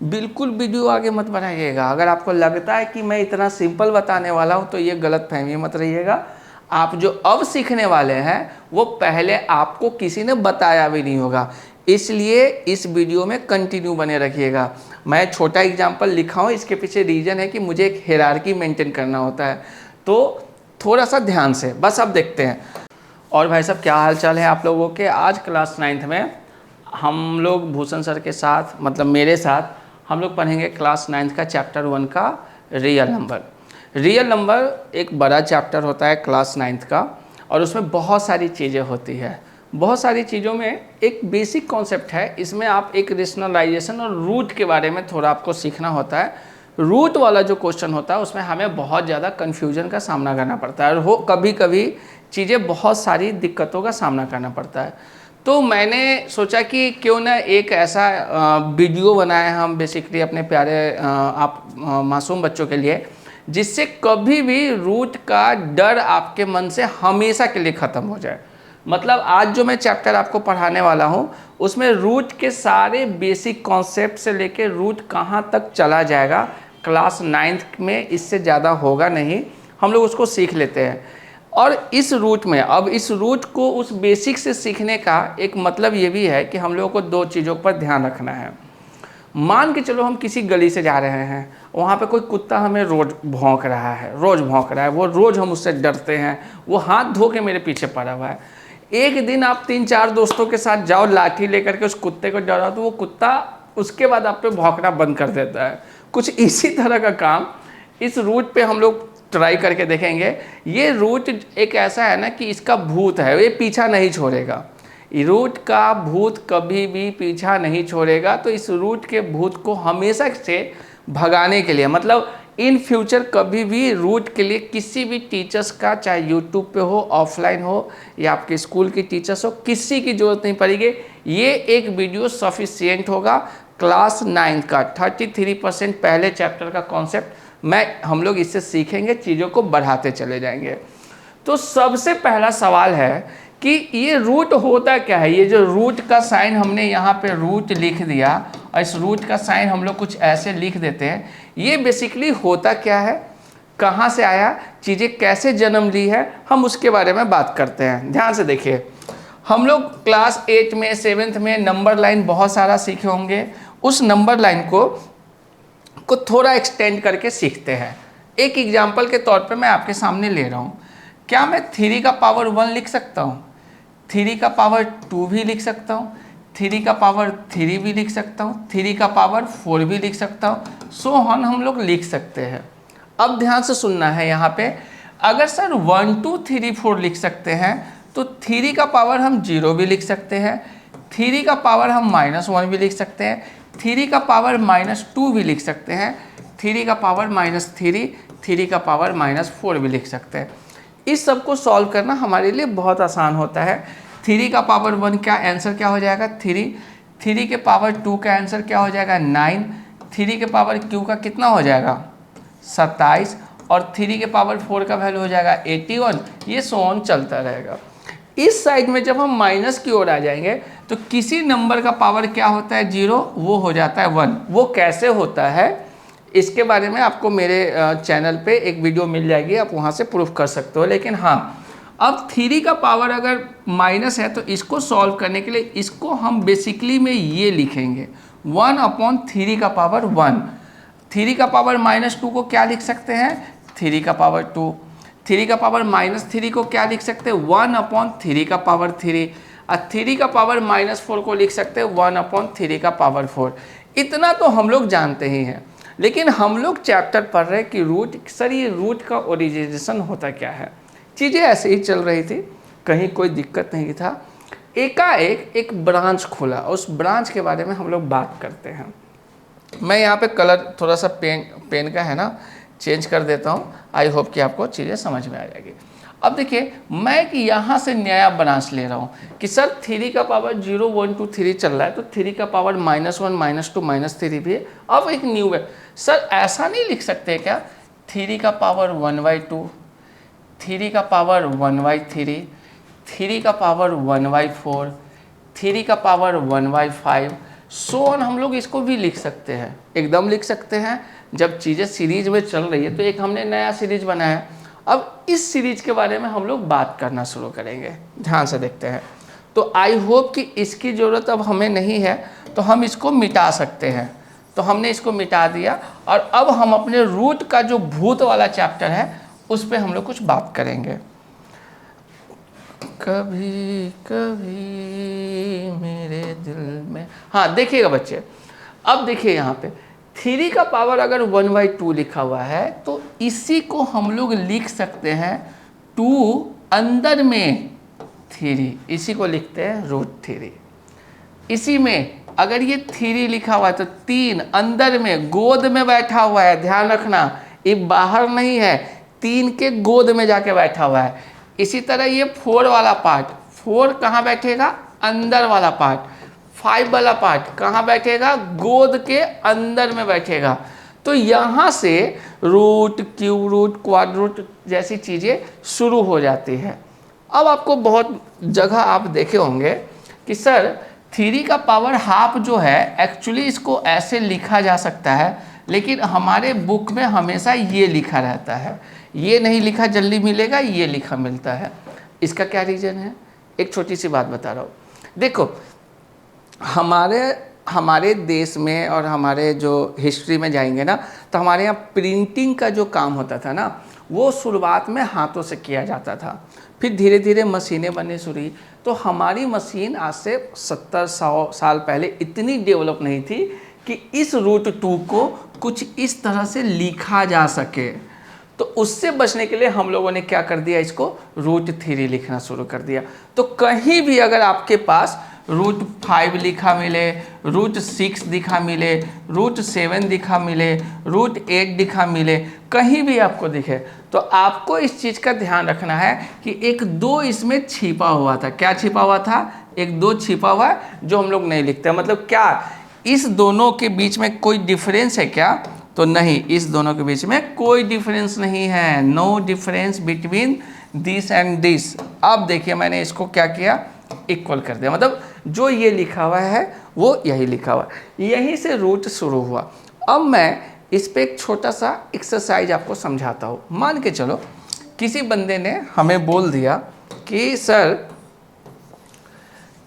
बिल्कुल वीडियो आगे मत बढ़ाइएगा। अगर आपको लगता है कि मैं इतना सिंपल बताने वाला हूँ तो ये गलत फहमी मत रहिएगा। आप जो अब सीखने वाले हैं वो पहले आपको किसी ने बताया भी नहीं होगा, इसलिए इस वीडियो में कंटिन्यू बने रखिएगा। मैं छोटा एग्जाम्पल लिखा हूँ, इसके पीछे रीज़न है कि मुझे एक हायरार्की मेंटेन करना होता है, तो थोड़ा सा ध्यान से बस अब देखते हैं। और भाई साहब क्या हाल चाल है आप लोगों के। आज क्लास 9th में हम लोग भूषण सर के साथ, मतलब मेरे साथ, हम लोग पढ़ेंगे क्लास 9th का चैप्टर 1 का रियल नंबर। रियल नंबर एक बड़ा चैप्टर होता है क्लास 9th का, और उसमें बहुत सारी चीज़ें होती है। बहुत सारी चीज़ों में एक बेसिक कॉन्सेप्ट है, इसमें आप एक रेशनलाइजेशन और रूट के बारे में थोड़ा आपको सीखना होता है। रूट वाला जो क्वेश्चन होता है उसमें हमें बहुत ज़्यादा कन्फ्यूजन का सामना करना पड़ता है, और कभी कभी चीज़ें बहुत सारी दिक्कतों का सामना करना पड़ता है। तो मैंने सोचा कि क्यों ना एक ऐसा वीडियो बनाए हम बेसिकली अपने प्यारे आप मासूम बच्चों के लिए, जिससे कभी भी रूट का डर आपके मन से हमेशा के लिए ख़त्म हो जाए। मतलब आज जो मैं चैप्टर आपको पढ़ाने वाला हूँ उसमें रूट के सारे बेसिक कॉन्सेप्ट से लेके रूट कहाँ तक चला जाएगा क्लास 9th में, इससे ज़्यादा होगा नहीं, हम लोग उसको सीख लेते हैं। और इस रूट में, अब इस रूट को उस बेसिक से सीखने का एक मतलब ये भी है कि हम लोगों को दो चीज़ों पर ध्यान रखना है। मान के चलो हम किसी गली से जा रहे हैं, वहाँ पे कोई कुत्ता हमें रोज़ भौंक रहा है, वो रोज़ हम उससे डरते हैं, वो हाथ धो के मेरे पीछे पड़ा हुआ है। एक दिन आप 3-4 दोस्तों के साथ जाओ लाठी लेकर के उस कुत्ते को डराओ, तो वो कुत्ता उसके बाद आप पे भौंकना बंद कर देता है। कुछ इसी तरह का काम इस रूट पे हम लोग ट्राई करके देखेंगे। ये रूट एक ऐसा है ना कि इसका भूत है, ये पीछा नहीं छोड़ेगा। रूट का भूत कभी भी पीछा नहीं छोड़ेगा। तो इस रूट के भूत को हमेशा से भगाने के लिए, मतलब इन फ्यूचर कभी भी रूट के लिए किसी भी टीचर्स का, चाहे यूट्यूब पे हो, ऑफलाइन हो, या आपके स्कूल की टीचर्स हो, किसी की ज़रूरत नहीं पड़ेगी। ये एक वीडियो सफिशिएंट होगा। क्लास 9 का 33% पहले चैप्टर का कॉन्सेप्ट हम लोग इससे सीखेंगे, चीज़ों को बढ़ाते चले जाएंगे। तो सबसे पहला सवाल है कि ये रूट होता क्या है। ये जो रूट का साइन हमने यहाँ पे रूट लिख दिया, और इस रूट का साइन हम लोग कुछ ऐसे लिख देते हैं, ये बेसिकली होता क्या है, कहाँ से आया, चीज़ें कैसे जन्म ली है, हम उसके बारे में बात करते हैं। ध्यान से देखिए, हम लोग क्लास 8 में 7th में नंबर लाइन बहुत सारा सीखे होंगे। उस नंबर लाइन को थोड़ा एक्सटेंड करके सीखते हैं। एक एग्जाम्पल के तौर पे मैं आपके सामने ले रहा हूँ। क्या मैं 3 का पावर 1 लिख सकता हूँ, 3 का पावर 2 भी लिख सकता हूँ, 3 का पावर 3 भी लिख सकता हूँ, 3 का पावर 4 भी लिख सकता हूँ, सो ऑन हम लोग लिख सकते हैं। अब ध्यान से सुनना है यहाँ पे, अगर सर 1 2 3 4 लिख सकते हैं तो 3 का पावर हम 0 भी लिख सकते हैं, 3 का पावर हम -1 भी लिख सकते हैं, 3 का पावर -2 भी लिख सकते हैं, 3 का पावर -3, 3 का पावर -4 भी लिख सकते हैं। इस सब को सॉल्व करना हमारे लिए बहुत आसान होता है। 3 का पावर 1 का आंसर क्या हो जाएगा 3, 3 के पावर 2 का आंसर क्या हो जाएगा 9, 3 के पावर क्यू का कितना हो जाएगा 27, और 3 के पावर 4 का वैल्यू हो जाएगा 81। ये सो ऑन चलता रहेगा। इस साइड में जब हम माइनस की ओर आ जाएंगे तो किसी नंबर का पावर क्या होता है 0, वो हो जाता है 1। वो कैसे होता है इसके बारे में आपको मेरे चैनल पे एक वीडियो मिल जाएगी, आप वहाँ से प्रूफ कर सकते हो। लेकिन हाँ, अब 3 का पावर अगर माइनस है तो इसको सॉल्व करने के लिए इसको हम बेसिकली में ये लिखेंगे 1/3 का पावर 1। 3 का पावर -2 को क्या लिख सकते हैं 3 का पावर 2, 3 का पावर -3 को क्या लिख सकते हैं 1/3 का पावर 3, और 3 का पावर -4 को लिख सकते हैं 1/3 का पावर 4। इतना तो हम लोग जानते ही हैं। लेकिन हम लोग चैप्टर पढ़ रहे हैं कि रूट, सर ये रूट का ओरिजिनेशन होता क्या है। चीज़ें ऐसे ही चल रही थी, कहीं कोई दिक्कत नहीं था। एकाएक एक ब्रांच खुला, उस ब्रांच के बारे में हम लोग बात करते हैं। मैं यहाँ पे कलर थोड़ा सा पेन का है ना चेंज कर देता हूँ, आई होप कि आपको चीज़ें समझ में आ जाएगी। अब देखिए, मैं कि यहाँ से नया ब्रांच ले रहा हूँ कि सर 3 का पावर 0 1 2 3 चल रहा है, तो 3 का पावर -1 -2 -3 भी है। अब एक न्यू है, सर ऐसा नहीं लिख सकते क्या 3 का पावर 1/2, 3 का पावर 1/3, 3 का पावर 1/4, 3 का पावर 1/5, सो ऑन हम लोग इसको भी लिख सकते हैं, एकदम लिख सकते हैं। जब चीज़ें सीरीज में चल रही है तो एक हमने नया सीरीज बनाया है, अब इस सीरीज के बारे में हम लोग बात करना शुरू करेंगे। ध्यान से देखते हैं। तो आई होप कि इसकी ज़रूरत अब हमें नहीं है, तो हम इसको मिटा सकते हैं। तो हमने इसको मिटा दिया और अब हम अपने रूट का जो भूत वाला चैप्टर है उस पर हम लोग कुछ बात करेंगे। कभी कभी मेरे दिल में, हाँ देखिएगा बच्चे, अब देखिए यहाँ पे 3 का पावर अगर 1/2 लिखा हुआ है तो इसी को हम लोग लिख सकते हैं 2 अंदर में 3, इसी को लिखते हैं √3। इसी में अगर ये 3 लिखा हुआ है तो 3 अंदर में गोद में बैठा हुआ है, ध्यान रखना ये बाहर नहीं है, 3 के गोद में जाके बैठा हुआ है। इसी तरह ये 4 वाला पार्ट, 4 कहाँ बैठेगा, अंदर वाला पार्ट। 5 वाला पार्ट कहाँ बैठेगा, गोद के अंदर में बैठेगा। तो यहाँ से root, cube root, quad root जैसी चीज़ें शुरू हो जाती है। अब आपको बहुत जगह आप देखे होंगे कि सर 3 का पावर हाफ जो है एक्चुअली इसको ऐसे लिखा जा सकता है, लेकिन हमारे बुक में हमेशा ये लिखा रहता है, ये नहीं लिखा जल्दी मिलेगा, ये लिखा मिलता है। इसका क्या रीज़न है, एक छोटी सी बात बता रहा हूँ। देखो हमारे देश में और हमारे जो हिस्ट्री में जाएंगे ना, तो हमारे यहाँ प्रिंटिंग का जो काम होता था ना, वो शुरुआत में हाथों से किया जाता था, फिर धीरे धीरे मशीनें बनने शुरू हुई। तो हमारी मशीन आज से 70-100 साल पहले इतनी डेवलप नहीं थी कि इस √2 को कुछ इस तरह से लिखा जा सके। तो उससे बचने के लिए हम लोगों ने क्या कर दिया, इसको √3 लिखना शुरू कर दिया। तो कहीं भी अगर आपके पास √5 लिखा मिले, √6 दिखा मिले, √7 दिखा मिले, √8 दिखा मिले, कहीं भी आपको दिखे तो आपको इस चीज़ का ध्यान रखना है कि एक 2 इसमें छिपा हुआ था। क्या छिपा हुआ था, एक 2 छिपा हुआ है जो हम लोग नहीं लिखते। मतलब क्या इस दोनों के बीच में कोई डिफरेंस है क्या, तो नहीं, इस दोनों के बीच में कोई डिफरेंस नहीं है। No difference between this and this. अब देखिए मैंने इसको क्या किया, इक्वल कर दिया, मतलब जो ये लिखा हुआ है वो यही लिखा हुआ है, यहीं से रूट शुरू हुआ। अब मैं इस पे एक छोटा सा एक्सरसाइज आपको समझाता हूँ। मान के चलो किसी बंदे ने हमें बोल दिया कि सर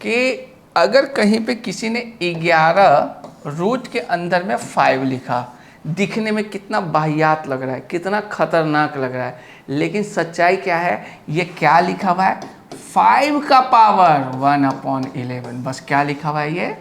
कि अगर कहीं पे किसी ने 11 रूट के अंदर में 5 लिखा, दिखने में कितना वाहियात लग रहा है, कितना खतरनाक लग रहा है, लेकिन सच्चाई क्या है, ये क्या लिखा हुआ है, 5 का पावर 1/11। बस क्या लिखा हुआ है, ये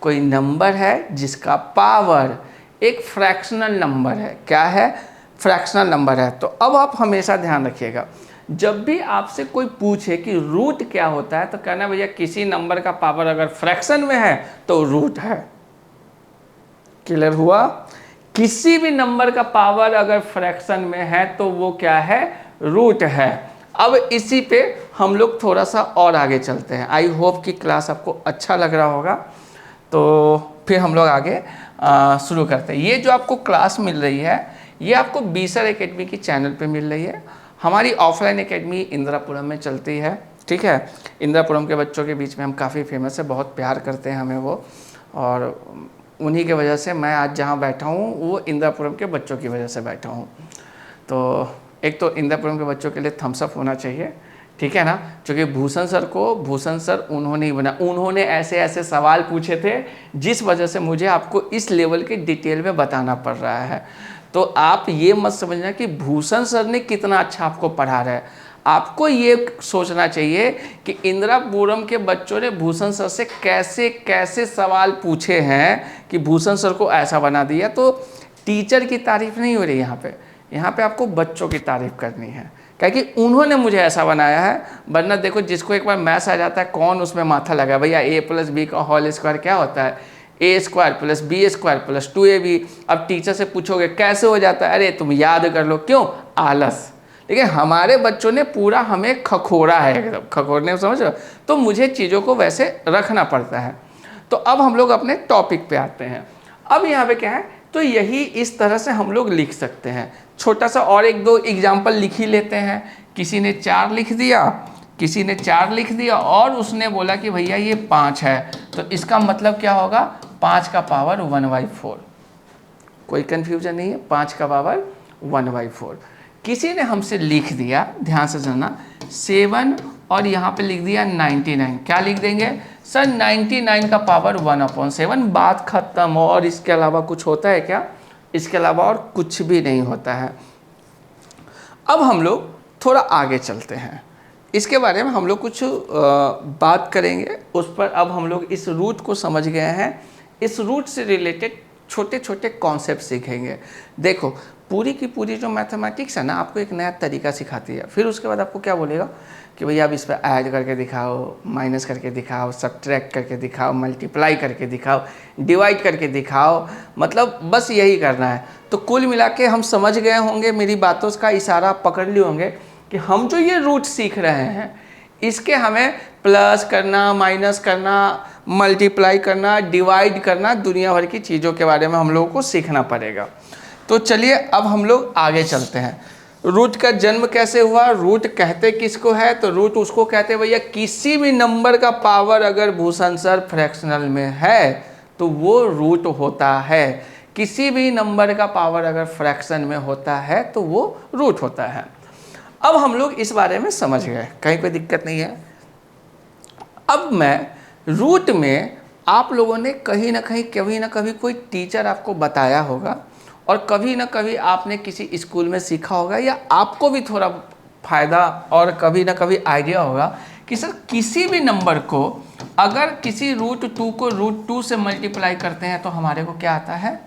कोई नंबर है जिसका पावर एक फ्रैक्शनल नंबर है। क्या है, फ्रैक्शनल नंबर है। तो अब आप हमेशा ध्यान रखिएगा, जब भी आपसे कोई पूछे कि रूट क्या होता है तो कहना भैया किसी नंबर का पावर अगर फ्रैक्शन में है तो रूट है। क्लियर हुआ, किसी भी नंबर का पावर अगर फ्रैक्शन में है तो वो क्या है, रूट है। अब इसी पे हम लोग थोड़ा सा और आगे चलते हैं। आई होप कि क्लास आपको अच्छा लग रहा होगा, तो फिर हम लोग आगे शुरू करते हैं। ये जो आपको क्लास मिल रही है ये आपको बीसर एकेडमी की चैनल पे मिल रही है। हमारी ऑफलाइन एकेडमी इंदिरापुरम में चलती है, ठीक है। इंदिरापुरम के बच्चों के बीच में हम काफ़ी फेमस है, बहुत प्यार करते हैं हमें वो, और उन्हीं के वजह से मैं आज जहाँ बैठा हूँ वो इंदिरापुरम के बच्चों की वजह से बैठा हूँ। तो एक तो इंदिरापुरम के बच्चों के लिए थम्स अप होना चाहिए, ठीक है ना, क्योंकि भूषण सर उन्होंने ही बना, उन्होंने ऐसे ऐसे सवाल पूछे थे जिस वजह से मुझे आपको इस लेवल के डिटेल में बताना पड़ रहा है। तो आप ये मत समझना कि भूषण सर ने कितना अच्छा आपको पढ़ा रहा है, आपको ये सोचना चाहिए कि इंदिरापुरम के बच्चों ने भूषण सर से कैसे कैसे सवाल पूछे हैं कि भूषण सर को ऐसा बना दिया। तो टीचर की तारीफ नहीं हो रही यहाँ पे आपको बच्चों की तारीफ करनी है, क्योंकि उन्होंने मुझे ऐसा बनाया है। वरना देखो जिसको एक बार मैथ्स आ जाता है कौन उसमें माथा लगा, भैया a+b का होल स्क्वायर क्या होता है, a² + b² + 2ab। अब टीचर से पूछोगे कैसे हो जाता है, अरे तुम याद कर लो, क्यों, आलस। लेकिन हमारे बच्चों ने पूरा हमें खखोरा है, एकदम खखोरने, समझ रहे हो। तो मुझे चीज़ों को वैसे रखना पड़ता है। तो अब हम लोग अपने टॉपिक पे आते हैं। अब यहाँ पे क्या है, तो यही इस तरह से हम लोग लिख सकते हैं। छोटा सा और 1-2 एग्जाम्पल लिख ही लेते हैं। किसी ने 4 लिख दिया और उसने बोला कि भैया ये 5 है, तो इसका मतलब क्या होगा, 5 का पावर 1/4। कोई कन्फ्यूजन नहीं है, 5 का पावर 1/4। किसी ने हमसे लिख दिया, ध्यान से सुनना, 7 और यहाँ पे लिख दिया 99। क्या लिख देंगे सर? 99 का पावर 1/7, बात खत्म। और इसके अलावा कुछ होता है क्या? इसके अलावा और कुछ भी नहीं होता है। अब हम लोग थोड़ा आगे चलते हैं, इसके बारे में हम लोग कुछ बात करेंगे उस पर। अब हम लोग इस रूट को समझ गए हैं, इस रूट से रिलेटेड छोटे छोटे कॉन्सेप्ट सीखेंगे। देखो, पूरी की पूरी जो मैथमेटिक्स है ना, आपको एक नया तरीका सिखाती है। फिर उसके बाद आपको क्या बोलेगा कि भैया अब इस पर ऐड करके दिखाओ, माइनस करके दिखाओ, सब्ट्रैक्ट करके दिखाओ, मल्टीप्लाई करके दिखाओ, डिवाइड करके दिखाओ, मतलब बस यही करना है। तो कुल मिला के हम समझ गए होंगे, मेरी बातों का इशारा पकड़ लिए होंगे कि हम जो ये रूट सीख रहे हैं इसके हमें प्लस करना, माइनस करना, मल्टीप्लाई करना, डिवाइड करना, दुनिया भर की चीज़ों के बारे में हम लोगों को सीखना पड़ेगा। तो चलिए अब हम लोग आगे चलते हैं। रूट का जन्म कैसे हुआ? रूट कहते किसको है? तो रूट उसको कहते हैं भैया, किसी भी नंबर का पावर अगर भूषण सर फ्रैक्शनल में है तो वो रूट होता है। किसी भी नंबर का पावर अगर फ्रैक्शन में होता है तो वो रूट होता है। अब हम लोग इस बारे में समझ गए, कहीं कोई दिक्कत नहीं है। अब मैं रूट में आप लोगों ने कहीं ना कहीं, कभी ना कभी कोई टीचर आपको बताया होगा और कभी ना कभी आपने किसी स्कूल में सीखा होगा, या आपको भी थोड़ा फ़ायदा और कभी ना कभी आइडिया होगा कि सर किसी भी नंबर को अगर किसी √2 को √2 से मल्टीप्लाई करते हैं तो हमारे को क्या आता है?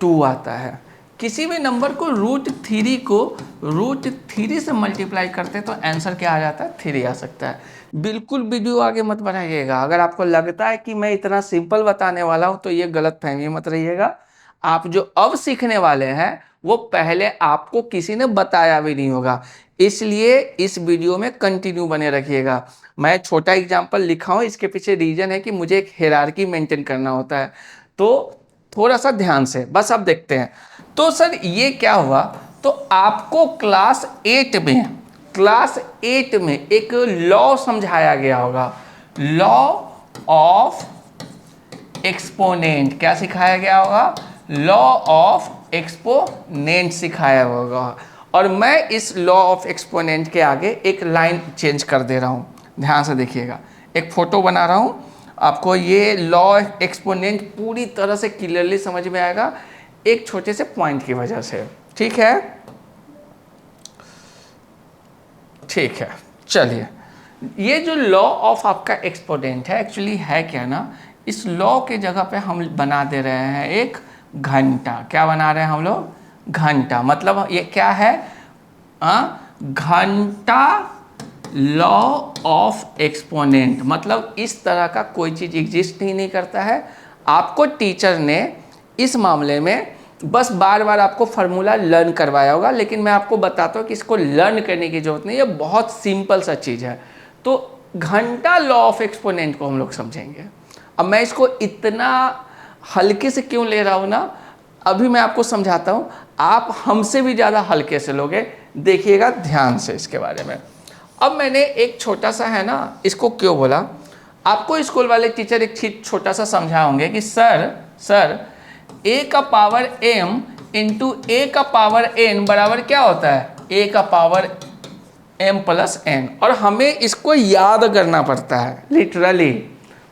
2 आता है। किसी भी नंबर को √3 को √3 से मल्टीप्लाई करते हैं तो आंसर क्या आ जाता है? 3 आ सकता है। बिल्कुल वीडियो आगे मत बढ़ाइएगा। अगर आपको लगता है कि मैं इतना सिंपल बताने वाला हूं तो ये गलत फहमी मत रहिएगा। आप जो अब सीखने वाले हैं वो पहले आपको किसी ने बताया भी नहीं होगा, इसलिए इस वीडियो में कंटिन्यू बने रखिएगा। मैं छोटा एग्जाम्पल लिखा हूं, इसके पीछे रीजन है कि मुझे एक हायरार्की मेंटेन करना होता है, तो थोड़ा सा ध्यान से बस अब देखते हैं। तो सर ये क्या हुआ? तो आपको क्लास 8 में एक लॉ समझाया गया होगा, लॉ ऑफ एक्सपोनेंट। क्या सिखाया गया होगा? लॉ ऑफ एक्सपोनेंट सिखाया होगा। और मैं इस लॉ ऑफ एक्सपोनेंट के आगे एक लाइन चेंज कर दे रहा हूँ, ध्यान से देखिएगा। एक फोटो बना रहा हूँ, आपको ये लॉ एक्सपोनेंट पूरी तरह से क्लियरली समझ में आएगा एक छोटे से पॉइंट की वजह से। ठीक है, ठीक है। चलिए, ये जो लॉ ऑफ आपका एक्सपोनेंट है एक्चुअली है क्या ना, इस लॉ के जगह पे हम बना दे रहे हैं एक घंटा। क्या बना रहे हैं हम लोग? घंटा। मतलब ये क्या है? घंटा लॉ ऑफ एक्सपोनेंट। मतलब इस तरह का कोई चीज़ एग्जिस्ट ही नहीं करता है। आपको टीचर ने इस मामले में बस बार बार आपको फार्मूला लर्न करवाया होगा, लेकिन मैं आपको बताता हूँ कि इसको लर्न करने की जरूरत नहीं है, बहुत सिंपल सा चीज़ है। तो घंटा लॉ ऑफ एक्सपोनेंट को हम लोग समझेंगे। अब मैं इसको इतना हल्के से क्यों ले रहा हूँ ना, अभी मैं आपको समझाता हूँ। आप हमसे भी ज़्यादा हल्के से लोगे, देखिएगा ध्यान से इसके बारे में। अब मैंने एक छोटा सा है ना, इसको क्यों बोला, आपको स्कूल वाले टीचर एक चीज छोटा सा समझा होंगे कि सर a का पावर m इंटू a का पावर n बराबर क्या होता है? a का पावर m प्लस n। और हमें इसको याद करना पड़ता है लिटरली,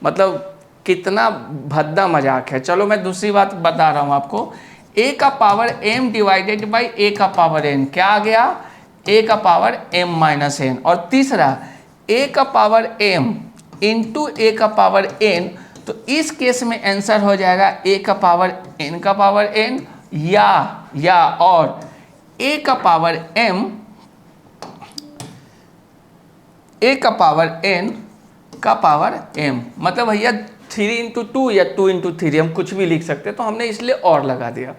मतलब कितना भद्दा मजाक है। चलो मैं दूसरी बात बता रहा हूँ आपको। a का power m divided by a का पावर n क्या आ गया? a का पावर m माइनस n। और तीसरा a का पावर m इंटू a का पावर n, तो इस केस में आंसर हो जाएगा a का पावर n का पावर n या और a का पावर m a का पावर n का पावर m। मतलब भैया 3 इंटू 2 या 2 इंटू 3 हम कुछ भी लिख सकते हैं, तो हमने इसलिए और लगा दिया।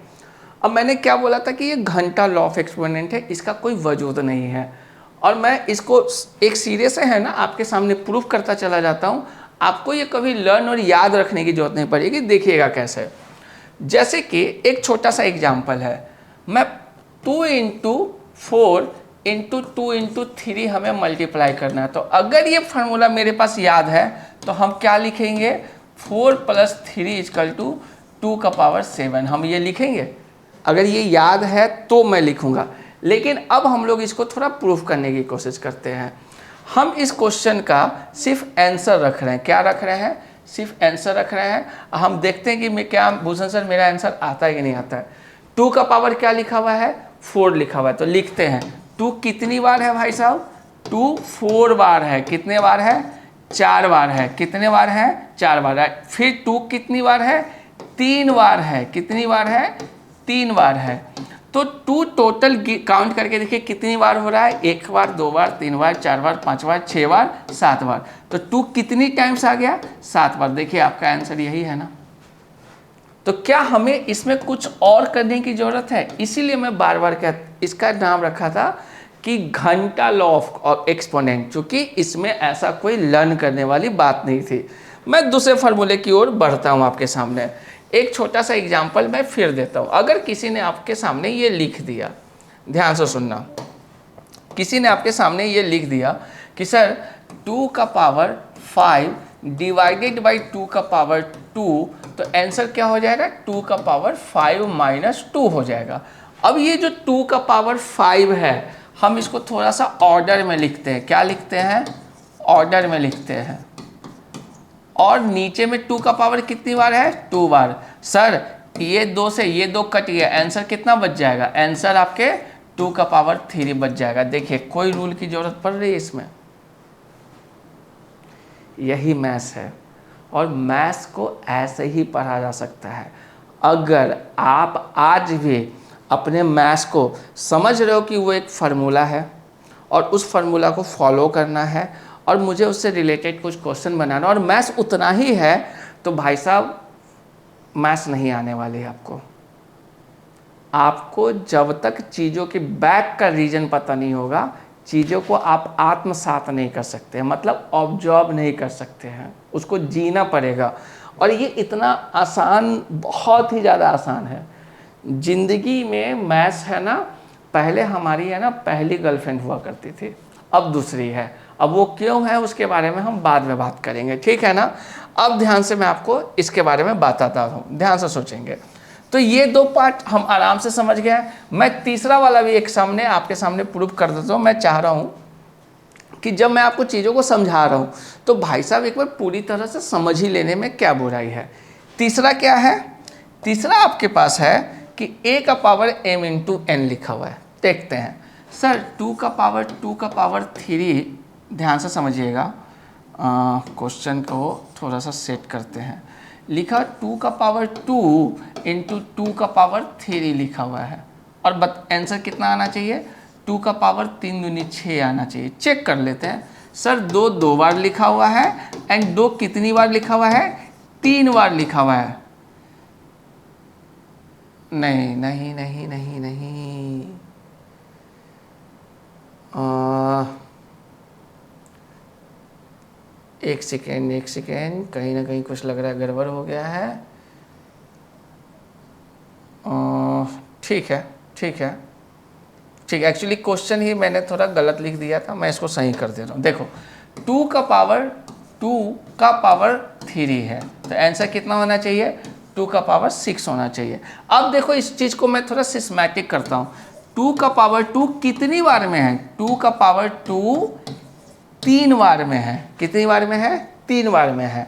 अब मैंने क्या बोला था कि ये घंटा लॉ ऑफ एक्सपोनेंट है, इसका कोई वजूद नहीं है। और मैं इसको एक सीरीज से है ना आपके सामने प्रूफ करता चला जाता हूँ। आपको ये कभी लर्न और याद रखने की जरूरत नहीं पड़ेगी, देखिएगा कैसे। जैसे कि एक छोटा सा एग्जाम्पल है, मैं 2 इंटू 4 इंटू 2 इंटू 3 हमें मल्टीप्लाई करना है। तो अगर ये फार्मूला मेरे पास याद है तो हम क्या लिखेंगे? 4 + 3 = 2 का पावर 7। हम ये लिखेंगे, अगर ये याद है तो मैं लिखूंगा, लेकिन अब हम लोग इसको थोड़ा प्रूफ करने की कोशिश करते हैं। हम इस क्वेश्चन का सिर्फ आंसर रख रहे हैं। क्या रख रहे हैं? सिर्फ आंसर रख रहे हैं। हम देखते हैं कि मैं क्या, भूषण सर मेरा आंसर आता है कि नहीं आता है। 2 का पावर क्या लिखा हुआ है? 4 लिखा हुआ है, तो लिखते हैं 2 कितनी बार है भाई साहब? 2 4 बार है। कितने बार है? 4 बार है। कितने बार है? 4 बार है। फिर 2 कितनी बार है? 3 बार है। कितनी बार है? 3 बार है। तो 2 टोटल काउंट करके देखिए कितनी बार हो रहा है? 1 बार, 2 बार, 3 बार, 4 बार, 5 बार, 6 बार, 7 बार। तो 2 कितनी टाइम्स आ गया? 7 बार। देखिए आपका आंसर यही है ना। तो क्या हमें इसमें कुछ और करने की जरूरत है? इसीलिए मैं बार बार इसका नाम रखा था कि घंटा लॉ ऑफ एक्सपोनेंट, क्योंकि इसमें ऐसा कोई लर्न करने वाली बात नहीं थी। मैं दूसरे फार्मूले की ओर बढ़ता हूं आपके सामने। एक छोटा सा एग्जांपल मैं फिर देता हूं। अगर किसी ने आपके सामने ये लिख दिया, ध्यान से सुनना, किसी ने आपके सामने ये लिख दिया कि सर 2 का पावर 5 डिवाइडेड बाई 2 का पावर 2, तो आंसर क्या हो जाएगा? 2 का पावर 5 - 2 हो जाएगा। अब ये जो 2 का पावर 5 है, हम इसको थोड़ा सा ऑर्डर में लिखते हैं। क्या लिखते हैं? ऑर्डर में लिखते हैं। और नीचे में 2 का पावर कितनी बार है? 2 बार। सर ये 2 से ये 2 कट गया, आंसर कितना बच जाएगा? आंसर आपके 2 का पावर 3 बच जाएगा। देखिए कोई रूल की जरूरत पड़ रही है इसमें? यही मैथ्स है, और मैथ्स को ऐसे ही पढ़ा जा सकता है। अगर आप आज भी अपने मैथ्स को समझ रहे हो कि वो एक फार्मूला है और उस फार्मूला को फॉलो करना है और मुझे उससे रिलेटेड कुछ क्वेश्चन बनाना, और मैथ्स उतना ही है, तो भाई साहब मैथ्स नहीं आने वाली है आपको। आपको जब तक चीज़ों के बैक का रीजन पता नहीं होगा, चीज़ों को आप आत्मसात नहीं कर सकते, मतलब ऑब्जर्व नहीं कर सकते हैं, उसको जीना पड़ेगा। और ये इतना आसान, बहुत ही ज़्यादा आसान है। ज़िंदगी में मैथ्स है ना, पहले हमारी है ना पहली गर्लफ्रेंड हुआ करती थी, अब दूसरी है। अब वो क्यों है उसके बारे में हम बाद में बात करेंगे, ठीक है ना। अब ध्यान से मैं आपको इसके बारे में बताता हूँ, ध्यान से सोचेंगे। तो ये 2 पार्ट हम आराम से समझ गए। मैं तीसरा वाला भी एक सामने आपके सामने प्रूव कर देता हूँ। मैं चाह रहा हूँ कि जब मैं आपको चीज़ों को समझा रहा हूँ तो भाई साहब एक बार पूरी तरह से समझ ही लेने में क्या बुराई है। तीसरा क्या है? तीसरा आपके पास है कि a का पावर m × n लिखा हुआ है। देखते हैं सर 2 का पावर 3, ध्यान से समझिएगा, क्वेश्चन को थोड़ा सा सेट करते हैं। लिखा 2 का पावर 2 × 2 का पावर 3 लिखा हुआ है, और आंसर कितना आना चाहिए? 2 का पावर 3 दूनी 6 आना चाहिए। चेक कर लेते हैं। सर 2 बार लिखा हुआ है, एंड 2 कितनी बार लिखा हुआ है? 3 बार लिखा हुआ है। नहीं नहीं नहीं नहीं नहीं, एक सेकेंड, कहीं ना कहीं कुछ लग रहा है, गड़बड़ हो गया है। ठीक है, एक्चुअली क्वेश्चन ही मैंने थोड़ा गलत लिख दिया था, मैं इसको सही कर दे रहा हूँ। देखो 2 का पावर 3 है, तो आंसर कितना होना चाहिए? 2 का पावर 6 होना चाहिए। अब देखो इस चीज़ को मैं थोड़ा सिस्टमैटिक करता हूँ। 2 का पावर 2 कितनी बार में है? 2 का पावर 2 3 बार में है। कितनी बार में है? 3 बार में है।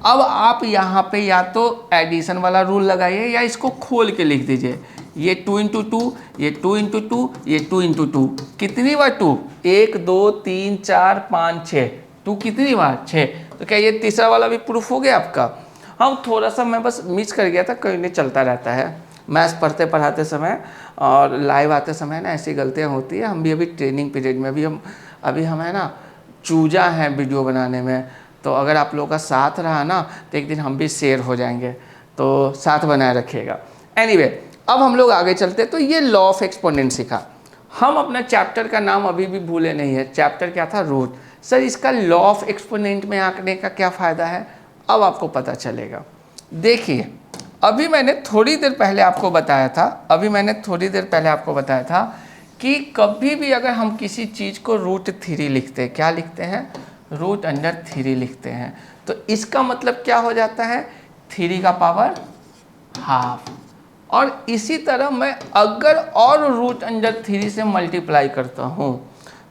अब आप यहाँ पे या तो एडिशन वाला रूल लगाइए या इसको खोल के लिख दीजिए। ये 2 × 2, ये 2 × 2, ये 2 × 2। कितनी बार 2? 1 2 3 4 5 6। 2 कितनी बार? 6। तो क्या ये तीसरा वाला भी प्रूफ हो गया आपका? हाँ, थोड़ा सा मैं बस मिस कर गया था, कहीं नहीं, चलता रहता है। मैथ्स पढ़ते पढ़ाते समय और लाइव आते समय ना ऐसी गलतियाँ होती है। हम भी अभी ट्रेनिंग पीरियड में भी हम है ना चूजा हैं वीडियो बनाने में, तो अगर आप लोगों का साथ रहा ना तो एक दिन हम भी शेयर हो जाएंगे, तो साथ बनाए रखिएगा। एनीवे, अब हम लोग आगे चलते। तो ये लॉ ऑफ एक्सपोनेंट सीखा। हम अपना चैप्टर का नाम अभी भी भूले नहीं है। चैप्टर क्या था? रूट। सर इसका लॉ ऑफ एक्सपोनेंट में आंकने का क्या फ़ायदा है? अब आपको पता चलेगा। देखिए अभी मैंने थोड़ी देर पहले आपको बताया था कि कभी भी अगर हम किसी चीज़ को √3 लिखते हैं, क्या लिखते हैं? √3 लिखते हैं। तो इसका मतलब क्या हो जाता है, 3 का पावर हाफ। और इसी तरह मैं अगर और रूट अंडर 3 से मल्टीप्लाई करता हूँ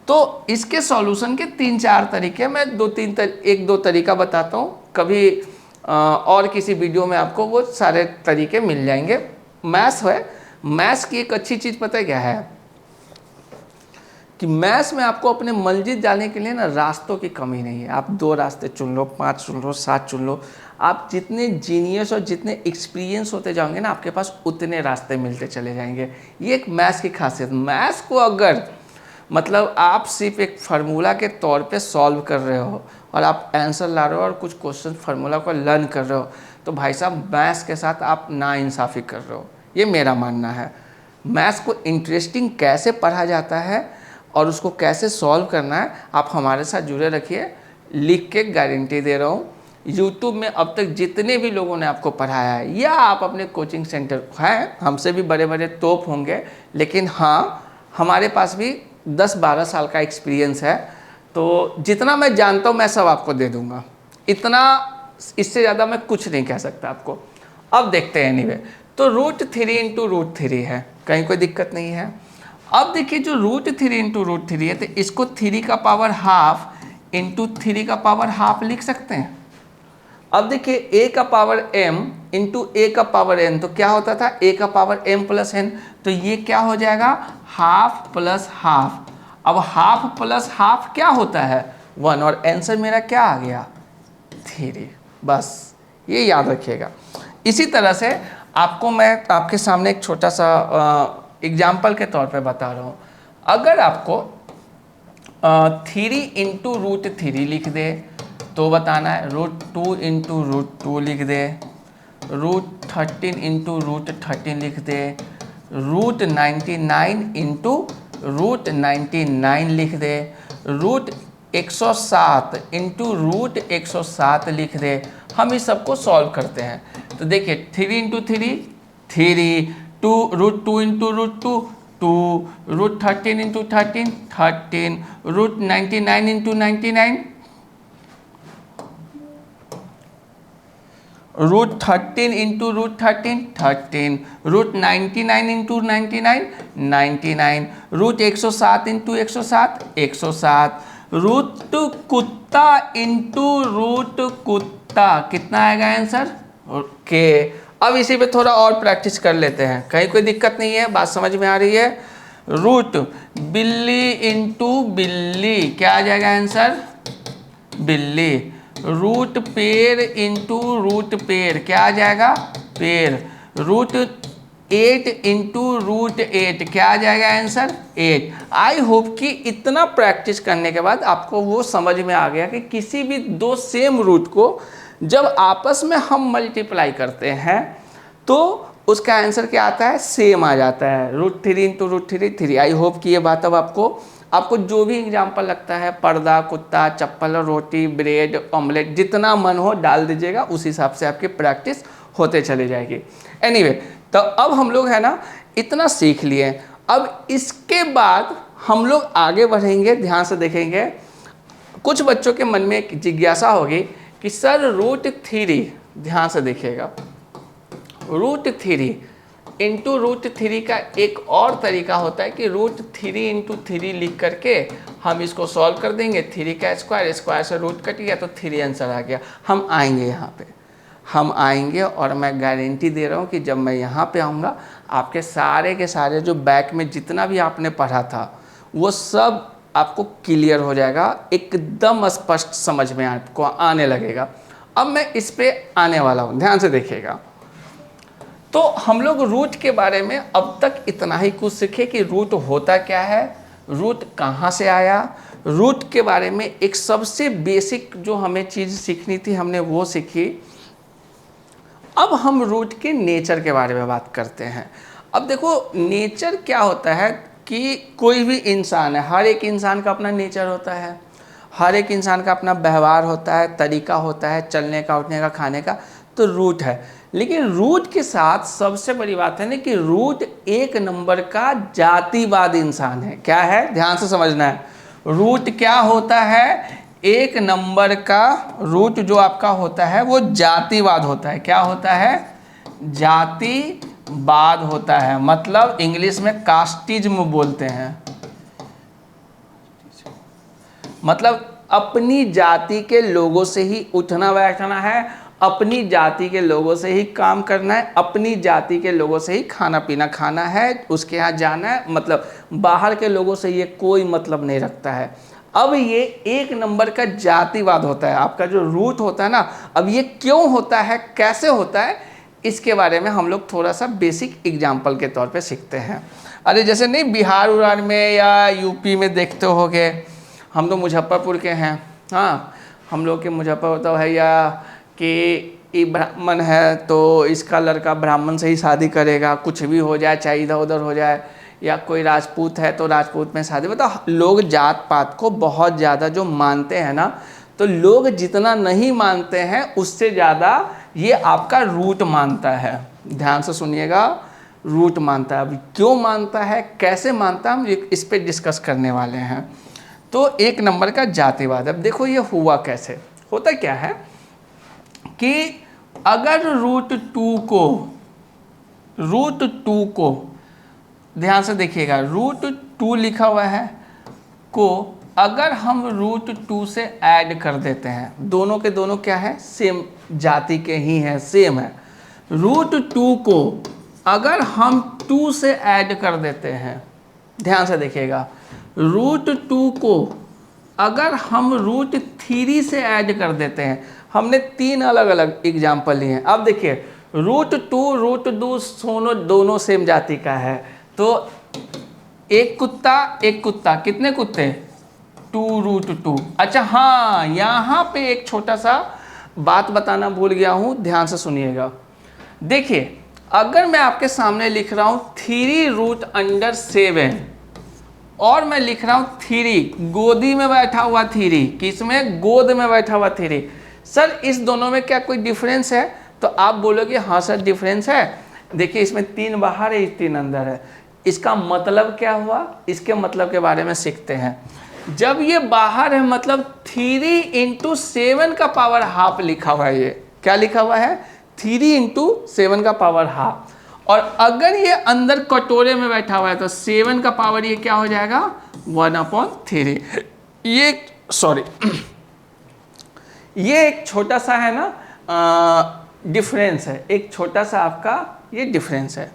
तो इसके सॉल्यूशन के 3-4 तरीके, मैं 1-2 तरीका बताता हूँ, कभी और किसी वीडियो में आपको वो सारे तरीके मिल जाएंगे। मैथ्स है, मैथ्स की एक अच्छी चीज़ पता है क्या है कि मैथ्स में आपको अपने मंजिल जाने के लिए ना रास्तों की कमी नहीं है। आप 2 रास्ते चुन लो, 5 चुन लो, 7 चुन लो, आप जितने जीनियस और जितने एक्सपीरियंस होते जाओगे ना आपके पास उतने रास्ते मिलते चले जाएंगे। ये एक मैथ्स की खासियत। मैथ्स को अगर मतलब आप सिर्फ एक फार्मूला के तौर पे सॉल्व कर रहे हो और आप आंसर ला रहे हो और कुछ क्वेश्चन फार्मूला को लर्न कर रहे हो तो भाई साहब मैथ्स के साथ आप नाइंसाफ़ी कर रहे हो, ये मेरा मानना है। मैथ्स को इंटरेस्टिंग कैसे पढ़ा जाता है और उसको कैसे सॉल्व करना है, आप हमारे साथ जुड़े रखिए, लिख के गारंटी दे रहा हूँ। यूट्यूब में अब तक जितने भी लोगों ने आपको पढ़ाया है या आप अपने कोचिंग सेंटर हैं, हमसे भी बड़े बड़े तोप होंगे, लेकिन हाँ हमारे पास भी 10-12 साल का एक्सपीरियंस है, तो जितना मैं जानता हूँ मैं सब आपको दे दूँगा। इतना, इससे ज़्यादा मैं कुछ नहीं कह सकता आपको। अब देखते हैं एनीवे, तो √3 इंटू √3 है, कहीं कोई दिक्कत नहीं है। अब देखिए जो √3 इंटू √3 है तो इसको 3 का पावर हाफ इंटू 3 का पावर हाफ लिख सकते हैं। अब देखिए a का पावर m इंटू a का पावर n, तो क्या होता था a का पावर m प्लस n, तो ये क्या हो जाएगा हाफ प्लस हाफ। अब हाफ प्लस हाफ क्या होता है 1, और आंसर मेरा क्या आ गया 3। बस ये याद रखिएगा। इसी तरह से आपको मैं आपके सामने एक छोटा सा एग्जाम्पल के तौर पे बता रहा हूँ। अगर आपको 3 इंटू √3 लिख दे तो बताना है √2 इंटू √2 लिख दे, √13 इंटू √13 लिख दे, √99 इंटू √99 लिख दे, √107 इंटू √107 लिख दे। हम इस सबको सॉल्व करते हैं तो देखिए 3 into 3 3, √2 into √2 2, √13 into 13 13, √99 into 99 √13 into √13 13, √99 into 99 99, √107 into 107 107, root कुत्ता इंटू रूट कुत्ता, कितना आएगा आंसर ओके। अब इसी पे थोड़ा और प्रैक्टिस कर लेते हैं, कहीं कोई दिक्कत नहीं है, बात समझ में आ रही है। रूट बिल्ली इंटू बिल्ली, क्या आ जाएगा आंसर बिल्ली। रूट पेड़ इंटू रूट पेड़, क्या आ जाएगा पेड़। √8 इंटू √8, क्या आ जाएगा आंसर 8। आई होप कि इतना प्रैक्टिस करने के बाद आपको वो समझ में आ गया कि किसी भी 2 सेम रूट को जब आपस में हम मल्टीप्लाई करते हैं तो उसका आंसर क्या आता है सेम आ जाता है, √3 इंटू √3 3। आई होप कि ये बात अब आपको जो भी एग्जाम्पल लगता है, पर्दा, कुत्ता, चप्पल, रोटी, ब्रेड, ऑमलेट, जितना मन हो डाल दीजिएगा, उस हिसाब से आपकी प्रैक्टिस होते चली जाएगी। एनीवे, तो अब हम लोग है ना इतना सीख लिए। अब इसके बाद हम लोग आगे बढ़ेंगे, ध्यान से देखेंगे। कुछ बच्चों के मन में एक जिज्ञासा होगी कि सर √3, ध्यान से देखिएगा, √3 इंटू √3 का एक और तरीका होता है कि √3 इंटू 3 लिख करके हम इसको सॉल्व कर देंगे। 3 का स्क्वायर, स्क्वायर से रूट कट गया तो 3 आंसर आ गया। हम आएंगे यहाँ पे, हम आएंगे और मैं गारंटी दे रहा हूँ कि जब मैं यहाँ पे आऊँगा आपके सारे के सारे जो बैक में जितना भी आपने पढ़ा था वो सब आपको क्लियर हो जाएगा, एकदम स्पष्ट समझ में आपको आने लगेगा। अब मैं इस पे आने वाला हूँ, ध्यान से देखिएगा। तो हम लोग रूट के बारे में अब तक इतना ही कुछ सीखे कि रूट होता क्या है, रूट कहाँ से आया। रूट के बारे में एक सबसे बेसिक जो हमें चीज़ सीखनी थी हमने वो सीखी। अब हम रूट के नेचर के बारे में बात करते हैं। अब देखो नेचर क्या होता है कि कोई भी इंसान है, हर एक इंसान का अपना नेचर होता है, हर एक इंसान का अपना व्यवहार होता है, तरीका होता है चलने का, उठने का, खाने का, तो रूट है। लेकिन रूट के साथ सबसे बड़ी बात है ना कि रूट एक नंबर का जातिवाद इंसान है। क्या है, ध्यान से समझना है। रूट क्या होता है, एक नंबर का रूट जो आपका होता है वो जातिवाद होता है। क्या होता है? जातिवाद होता है, मतलब इंग्लिश में कास्टिज्म बोलते हैं। मतलब अपनी जाति के लोगों से ही उठना बैठना है, अपनी जाति के लोगों से ही काम करना है, अपनी जाति के लोगों से ही खाना पीना खाना है, उसके यहाँ जाना है, मतलब बाहर के लोगों से ये कोई मतलब नहीं रखता है। अब ये एक नंबर का जातिवाद होता है, आपका जो रूट होता है ना। अब ये क्यों होता है, कैसे होता है, इसके बारे में हम लोग थोड़ा सा बेसिक एग्जाम्पल के तौर पे सीखते हैं। अरे जैसे नहीं बिहार उहार में या यूपी में देखते होगे, हम तो मुजफ्फरपुर के हैं, हाँ, हम लोग के मुजफ्फरपुर तो है या कि ये ब्राह्मण है तो इसका लड़का ब्राह्मण से ही शादी करेगा, कुछ भी हो जाए, चाहे इधर उधर हो जाए, या कोई राजपूत है तो राजपूत में शादी। मतलब लोग जात पात को बहुत ज़्यादा जो मानते हैं ना, तो लोग जितना नहीं मानते हैं उससे ज़्यादा ये आपका रूट मानता है। ध्यान से सुनिएगा, रूट मानता है। अब क्यों मानता है, कैसे मानता है, हम इस पर डिस्कस करने वाले हैं। तो एक नंबर का जातिवाद। अब देखो ये हुआ कैसे, होता क्या है कि अगर रूट टू को ध्यान से देखिएगा, रूट 2 लिखा हुआ है को अगर हम रूट 2 से ऐड कर देते हैं, दोनों के दोनों क्या है, सेम जाति के ही हैं, सेम है। रूट 2 को अगर हम 2 से ऐड कर देते हैं, ध्यान से देखिएगा, रूट 2 को अगर हम रूट 3 से ऐड कर देते हैं, हमने 3 अलग अलग एग्जाम्पल लिए हैं। अब देखिए रूट 2 रूट 2 दोनों सेम जाति का है, तो एक कुत्ता कितने कुत्ते, 2 रूट 2। अच्छा हाँ, यहाँ पे एक छोटा सा बात बताना भूल गया हूँ, ध्यान से सुनिएगा। देखिए अगर मैं आपके सामने लिख रहा हूँ 3 रूट अंडर 7 और मैं लिख रहा हूँ 3 गोदी में बैठा हुआ 3, किसमें, गोद में बैठा हुआ 3, सर इस दोनों में क्या कोई डिफरेंस है? तो आप बोलोगे हाँ सर डिफरेंस है। देखिए इसमें 3 बाहर है, 3 अंदर है। इसका मतलब क्या हुआ, इसके मतलब के बारे में सीखते हैं। जब ये बाहर है मतलब 3 इंटू 7 का पावर हाफ लिखा हुआ है, ये क्या लिखा हुआ है, 3 इंटू 7 का पावर हाफ। और अगर ये अंदर कटोरे में बैठा हुआ है तो 7 का पावर ये क्या हो जाएगा, 1/3। ये सॉरी ये एक छोटा सा है ना डिफरेंस है, एक छोटा सा आपका ये डिफरेंस है।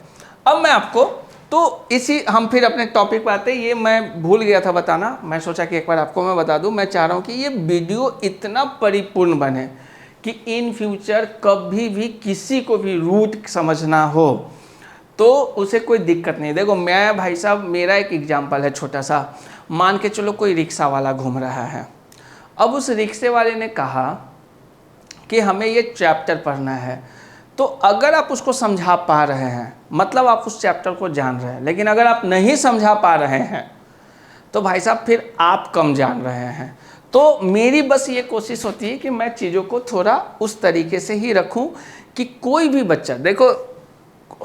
अब मैं आपको तो इसी हम फिर अपने टॉपिक पर आते हैं। ये मैं भूल गया था बताना, मैं सोचा कि एक बार आपको मैं बता दूं। मैं चाह रहा हूं कि ये वीडियो इतना परिपूर्ण बने कि इन फ्यूचर कभी भी किसी को भी रूट समझना हो तो उसे कोई दिक्कत नहीं। देखो मैं भाई साहब, मेरा एक एग्जाम्पल है छोटा सा। मान के चलो कोई रिक्शा वाला घूम रहा है, अब उस रिक्शे वाले ने कहा कि हमें ये चैप्टर पढ़ना है, तो अगर आप उसको समझा पा रहे हैं मतलब आप उस चैप्टर को जान रहे हैं, लेकिन अगर आप नहीं समझा पा रहे हैं तो भाई साहब फिर आप कम जान रहे हैं। तो मेरी बस ये कोशिश होती है कि मैं चीज़ों को थोड़ा उस तरीके से ही रखूं कि कोई भी बच्चा, देखो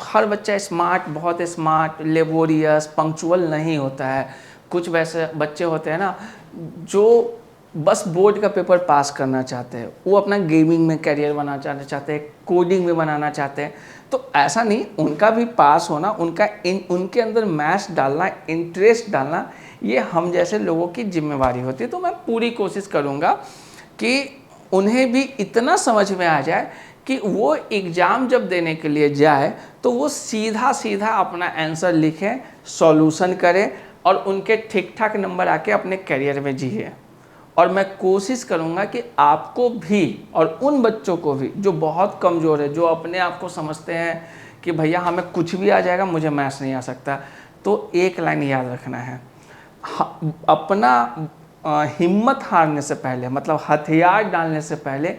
हर बच्चा स्मार्ट, बहुत स्मार्ट, लेबोरियस, पंक्चुअल नहीं होता है। कुछ वैसे बच्चे होते हैं ना जो बस बोर्ड का पेपर पास करना चाहते हैं, वो अपना गेमिंग में करियर बनाना चाहते हैं, कोडिंग में बनाना चाहते हैं। तो ऐसा नहीं, उनका भी पास होना, उनके अंदर मैथ्स डालना, इंटरेस्ट डालना, ये हम जैसे लोगों की जिम्मेवारी होती है। तो मैं पूरी कोशिश करूँगा कि उन्हें भी इतना समझ में आ जाए कि वो एग्ज़ाम जब देने के लिए जाए तो वो सीधा सीधा अपना आंसर लिखें, सॉल्यूशन करें और उनके ठीक ठाक नंबर आके अपने करियर में जिए। और मैं कोशिश करूंगा कि आपको भी और उन बच्चों को भी जो बहुत कमज़ोर है, जो अपने आप को समझते हैं कि भैया हमें कुछ भी आ जाएगा, मुझे मैथ्स नहीं आ सकता, तो एक लाइन याद रखना है, अपना हिम्मत हारने से पहले, मतलब हथियार डालने से पहले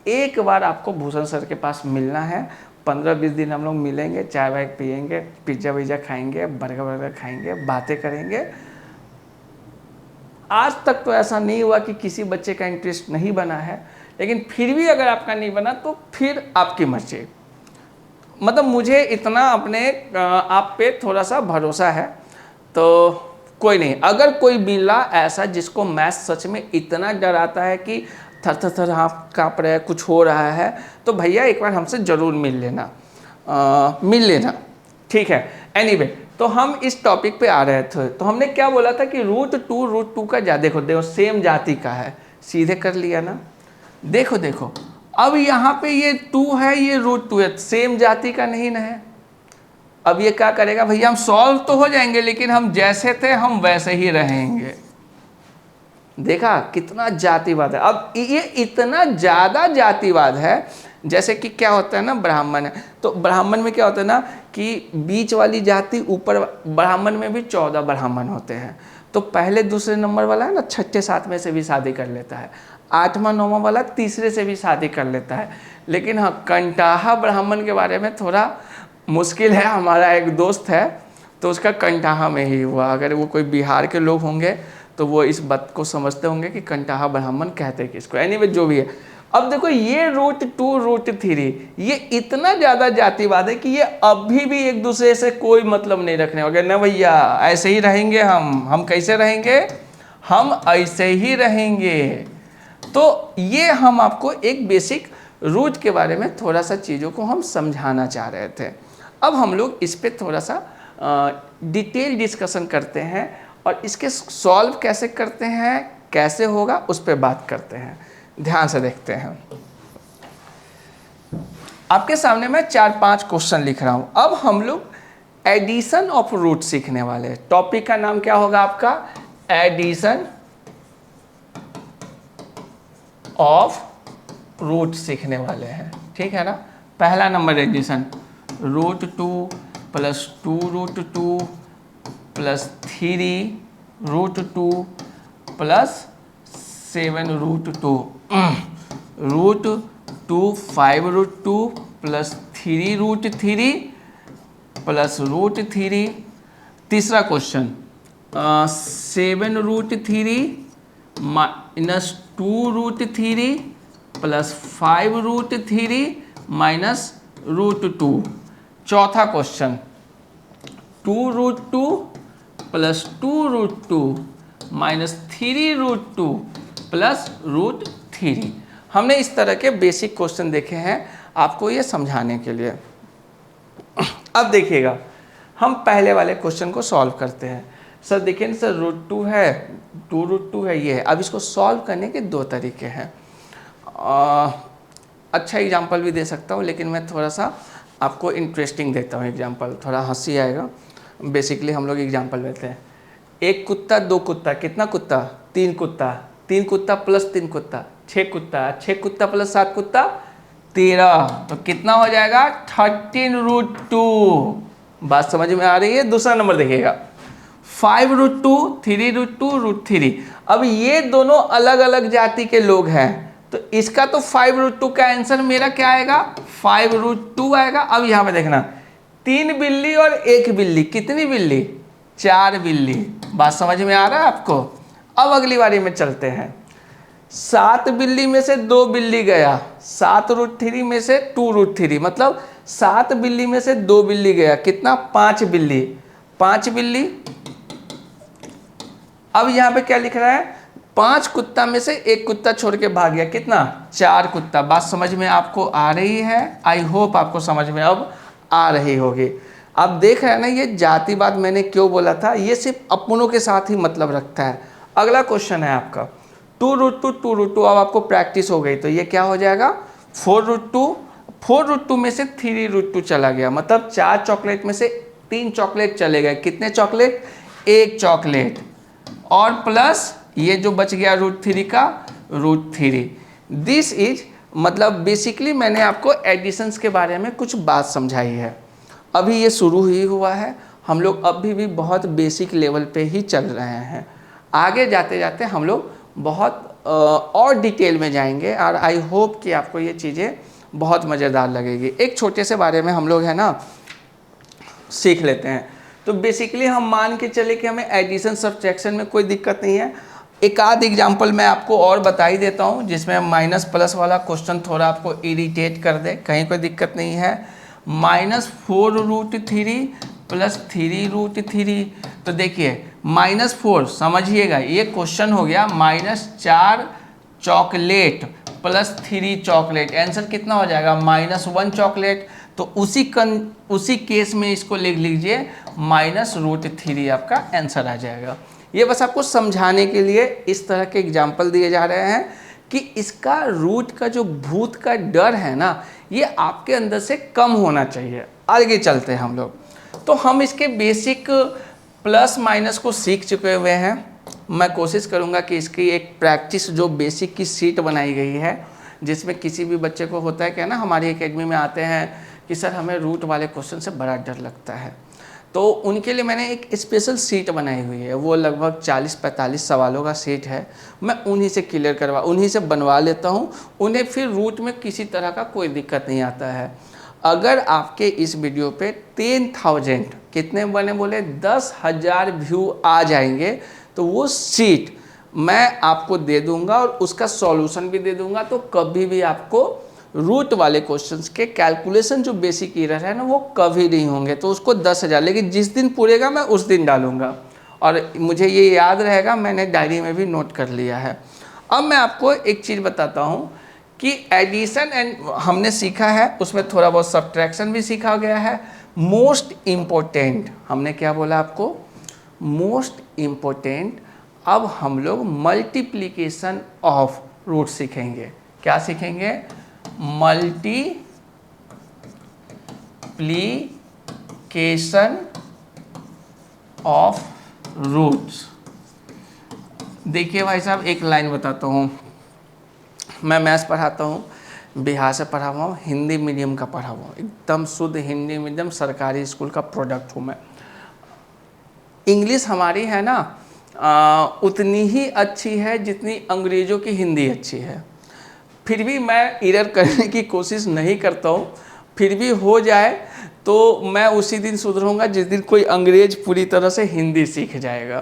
एक बार आपको भूषण सर के पास मिलना है। 15-20 दिन हम लोग मिलेंगे, चाय वाय पियेंगे, पिज्ज़ा विज़्ज़ा खाएंगे, बर्गर खाएंगे, बातें करेंगे। आज तक तो ऐसा नहीं हुआ कि किसी बच्चे का इंटरेस्ट नहीं बना है, लेकिन फिर भी अगर आपका नहीं बना तो फिर आपकी मर्जी। मतलब मुझे इतना अपने आप पे थोड़ा सा भरोसा है, तो कोई नहीं। अगर कोई बिल्ला ऐसा जिसको मैथ सच में इतना डराता है कि थर थर थर हाथ काँप रहा है, कुछ हो रहा है, तो भैया एक बार हमसे ज़रूर मिल लेना, ठीक है। एनीवे, तो हम इस टॉपिक पे आ रहे थे, तो हमने क्या बोला था कि रूट टू का देखो सेम जाति का है, सीधे कर लिया ना। देखो अब यहाँ पे ये 2 है, ये √2 है, सेम जाति का नहीं ना है। अब ये क्या करेगा भैया, हम सॉल्व तो हो जाएंगे लेकिन हम जैसे थे हम वैसे ही रहेंगे। देखा कितना जातिवाद है। अब ये इतना ज़्यादा जातिवाद है, जैसे कि क्या होता है ना, ब्राह्मण है तो ब्राह्मण में क्या होता है ना कि बीच वाली जाति ऊपर, ब्राह्मण में भी 14 ब्राह्मण होते हैं, तो पहले दूसरे नंबर वाला है ना, छठे सातवें से भी शादी कर लेता है, 8वां 9वां वाला तीसरे से भी शादी कर लेता है। लेकिन हाँ, कंटाहा ब्राह्मण के बारे में थोड़ा मुश्किल है। हमारा एक दोस्त है तो उसका कंटाहा में ही हुआ। अगर वो कोई बिहार के लोग होंगे तो वो इस बात को समझते होंगे कि कंटाहा ब्राह्मण कहते हैं किसको। एनीवे जो भी है, अब देखो ये √2 √3 ये इतना ज़्यादा जातिवाद है कि ये अभी भी एक दूसरे से कोई मतलब नहीं रखने वाले ना भैया, ऐसे ही रहेंगे हम कैसे रहेंगे, हम ऐसे ही रहेंगे। तो ये हम आपको एक बेसिक रूट के बारे में थोड़ा सा चीज़ों को हम समझाना चाह रहे थे। अब हम लोग इस पर थोड़ा सा डिटेल डिस्कशन करते हैं और इसके सॉल्व कैसे करते हैं, कैसे होगा, उस पर बात करते हैं। ध्यान से देखते हैं। आपके सामने मैं 4-5 क्वेश्चन लिख रहा हूं। अब हम लोग एडिशन ऑफ रूट सीखने वाले हैं। टॉपिक का नाम क्या होगा आपका, एडिशन ऑफ रूट सीखने वाले हैं, ठीक है ना। पहला नंबर एडिशन, √2 + 2 √2 + 3 √2 + 7 √2 √2 5 √2 + 3 √3 + √3। तीसरा क्वेश्चन 7 √3 - 2 √3 + 5 √3 - √2। चौथा क्वेश्चन 2 √2 + 2 √2 - 3 √2 + √3। हमने इस तरह के बेसिक क्वेश्चन देखे हैं आपको ये समझाने के लिए। अब देखिएगा, हम पहले वाले क्वेश्चन को सॉल्व करते हैं। सर देखिए ना सर, √2 है, 2 √2 है, ये है। अब इसको सॉल्व करने के 2 तरीके हैं। अच्छा एग्जाम्पल भी दे सकता हूँ, लेकिन मैं थोड़ा सा आपको इंटरेस्टिंग देता हूँ एग्जाम्पल, थोड़ा हंसी आएगा। बेसिकली हम लोग एग्जाम्पल लेते हैं, 1 कुत्ता 2 कुत्ता, कितना कुत्ता, 3 कुत्ता, 3 कुत्ता + 3 कुत्ता, 6 कुत्ता, 6 कुत्ता + 7 कुत्ता 13, तो कितना हो जाएगा 13 √2। बात समझ में आ रही है। दूसरा नंबर देखिएगा, 5 √2 3 √2 √3। अब ये दोनों अलग अलग जाति के लोग हैं, तो इसका तो 5 √2 का आंसर मेरा क्या आएगा, 5 √2 आएगा। अब यहाँ पे देखना, 3 बिल्ली और 1 बिल्ली, कितनी बिल्ली, 4 बिल्ली। बात समझ में आ रहा है आपको। अब अगली बारी में चलते हैं, 7 बिल्ली में से 2 बिल्ली गया, 7 √3 में से 2 √3, मतलब 7 बिल्ली में से 2 बिल्ली गया, कितना, 5 बिल्ली, 5 बिल्ली। अब यहाँ पे क्या लिख रहा है, 5 कुत्ता में से 1 कुत्ता छोड़ के भाग गया, कितना, 4 कुत्ता। बात समझ में आपको आ रही है, आई होप आपको समझ में अब आ रही होगी। अब देख रहे हैं ना, ये जातिवाद मैंने क्यों बोला था, ये सिर्फ अपनों के साथ ही मतलब रखता है। अगला क्वेश्चन है आपका 2 √2 2 √2। अब आपको प्रैक्टिस हो गई, तो ये क्या हो जाएगा, 4 √2, 4 √2 में से 3 √2 चला गया, मतलब 4 चॉकलेट में से 3 चॉकलेट चले गए, कितने चॉकलेट, 1 चॉकलेट, और प्लस ये जो बच गया √3 का √3। दिस इज, मतलब बेसिकली मैंने आपको एडिशंस के बारे में कुछ बात समझाई है। अभी ये शुरू ही हुआ है, हम लोग अभी भी बहुत बेसिक लेवल पे ही चल रहे हैं। आगे जाते जाते हम लोग बहुत और डिटेल में जाएंगे, और आई होप कि आपको ये चीज़ें बहुत मज़ेदार लगेगी। एक छोटे से बारे में हम लोग है ना सीख लेते हैं। तो बेसिकली हम मान के चले कि हमें एडिशन सब्ट्रैक्शन में कोई दिक्कत नहीं है। एक आध एग्जाम्पल मैं आपको और बता ही देता हूँ, जिसमें माइनस प्लस वाला क्वेश्चन थोड़ा आपको इरिटेट कर दे, कहीं कोई दिक्कत नहीं है। -4 √3 + 3 √3, तो देखिए -4 समझिएगा, ये क्वेश्चन हो गया -4 चॉकलेट प्लस 3 चॉकलेट, आंसर कितना हो जाएगा -1 चॉकलेट। तो उसी केस में इसको लिख लीजिए -√3 आपका आंसर आ जाएगा। ये बस आपको समझाने के लिए इस तरह के एग्जाम्पल दिए जा रहे हैं कि इसका रूट का जो भूत का डर है ना, ये आपके अंदर से कम होना चाहिए। आगे चलते हैं हम लोग। तो हम इसके बेसिक प्लस माइनस को सीख चुके हुए हैं। मैं कोशिश करूंगा कि इसकी एक प्रैक्टिस जो बेसिक की सीट बनाई गई है, जिसमें किसी भी बच्चे को होता है क्या ना, हमारी एकेडमी में आते हैं कि सर हमें रूट वाले क्वेश्चन से बड़ा डर लगता है, तो उनके लिए मैंने एक स्पेशल सीट बनाई हुई है। वो लगभग 40-45 सवालों का सेट है। मैं उन्हीं से उन्हीं से बनवा लेता हूँ। उन्हें फिर रूट में किसी तरह का कोई दिक्कत नहीं आता है। अगर आपके इस वीडियो पे 10,000 कितने बने बोले 10,000 व्यू आ जाएंगे तो वो सीट मैं आपको दे दूंगा और उसका सॉल्यूशन भी दे दूंगा। तो कभी भी आपको रूट वाले क्वेश्चंस के कैलकुलेशन जो बेसिक एरर है ना, वो कभी नहीं होंगे। तो उसको 10,000, लेकिन जिस दिन पूरेगा मैं उस दिन डालूंगा। और मुझे ये याद रहेगा, मैंने डायरी में भी नोट कर लिया है। अब मैं आपको एक चीज़ बताता हूँ कि एडिशन एंड हमने सीखा है, उसमें थोड़ा बहुत सब्ट्रैक्शन भी सीखा गया है। मोस्ट इम्पोर्टेंट हमने क्या बोला आपको, मोस्ट इम्पोर्टेंट अब हम लोग मल्टीप्लिकेशन ऑफ रूट सीखेंगे। क्या सीखेंगे, मल्टीप्लिकेशन ऑफ रूट्स। देखिए भाई साहब, एक लाइन बताता हूँ। मैं मैथ्स पढ़ाता हूँ, बिहार से पढ़ा हुआ हूँ, हिंदी मीडियम का पढ़ा हुआ हूँ, एकदम शुद्ध हिंदी मीडियम सरकारी स्कूल का प्रोडक्ट हूँ मैं। इंग्लिश हमारी है ना उतनी ही अच्छी है जितनी अंग्रेज़ों की हिंदी अच्छी है। फिर भी मैं एरर करने की कोशिश नहीं करता हूँ। फिर भी हो जाए तो मैं उसी दिन सुधरूंगा जिस दिन कोई अंग्रेज पूरी तरह से हिंदी सीख जाएगा।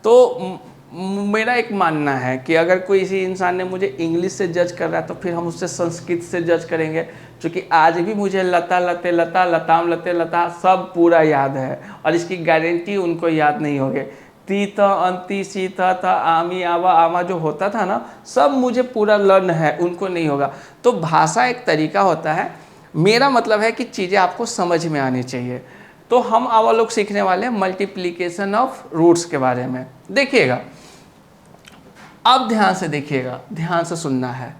तो मेरा एक मानना है कि अगर कोई इसी इंसान ने मुझे इंग्लिश से जज कर रहा है तो फिर हम उससे संस्कृत से जज करेंगे। क्योंकि आज भी मुझे लता लते लता लताम लते लता सब पूरा याद है, और इसकी गारंटी उनको याद नहीं होगी। तीत अंति सीता था आमी आवा आमा जो होता था ना, सब मुझे पूरा लर्न है, उनको नहीं होगा। तो भाषा एक तरीका होता है। मेरा मतलब है कि चीज़ें आपको समझ में आनी चाहिए। तो हम आवा लोग सीखने वाले हैं मल्टीप्लिकेशन ऑफ रूट्स के बारे में। देखिएगा, अब ध्यान से देखिएगा, ध्यान से सुनना है।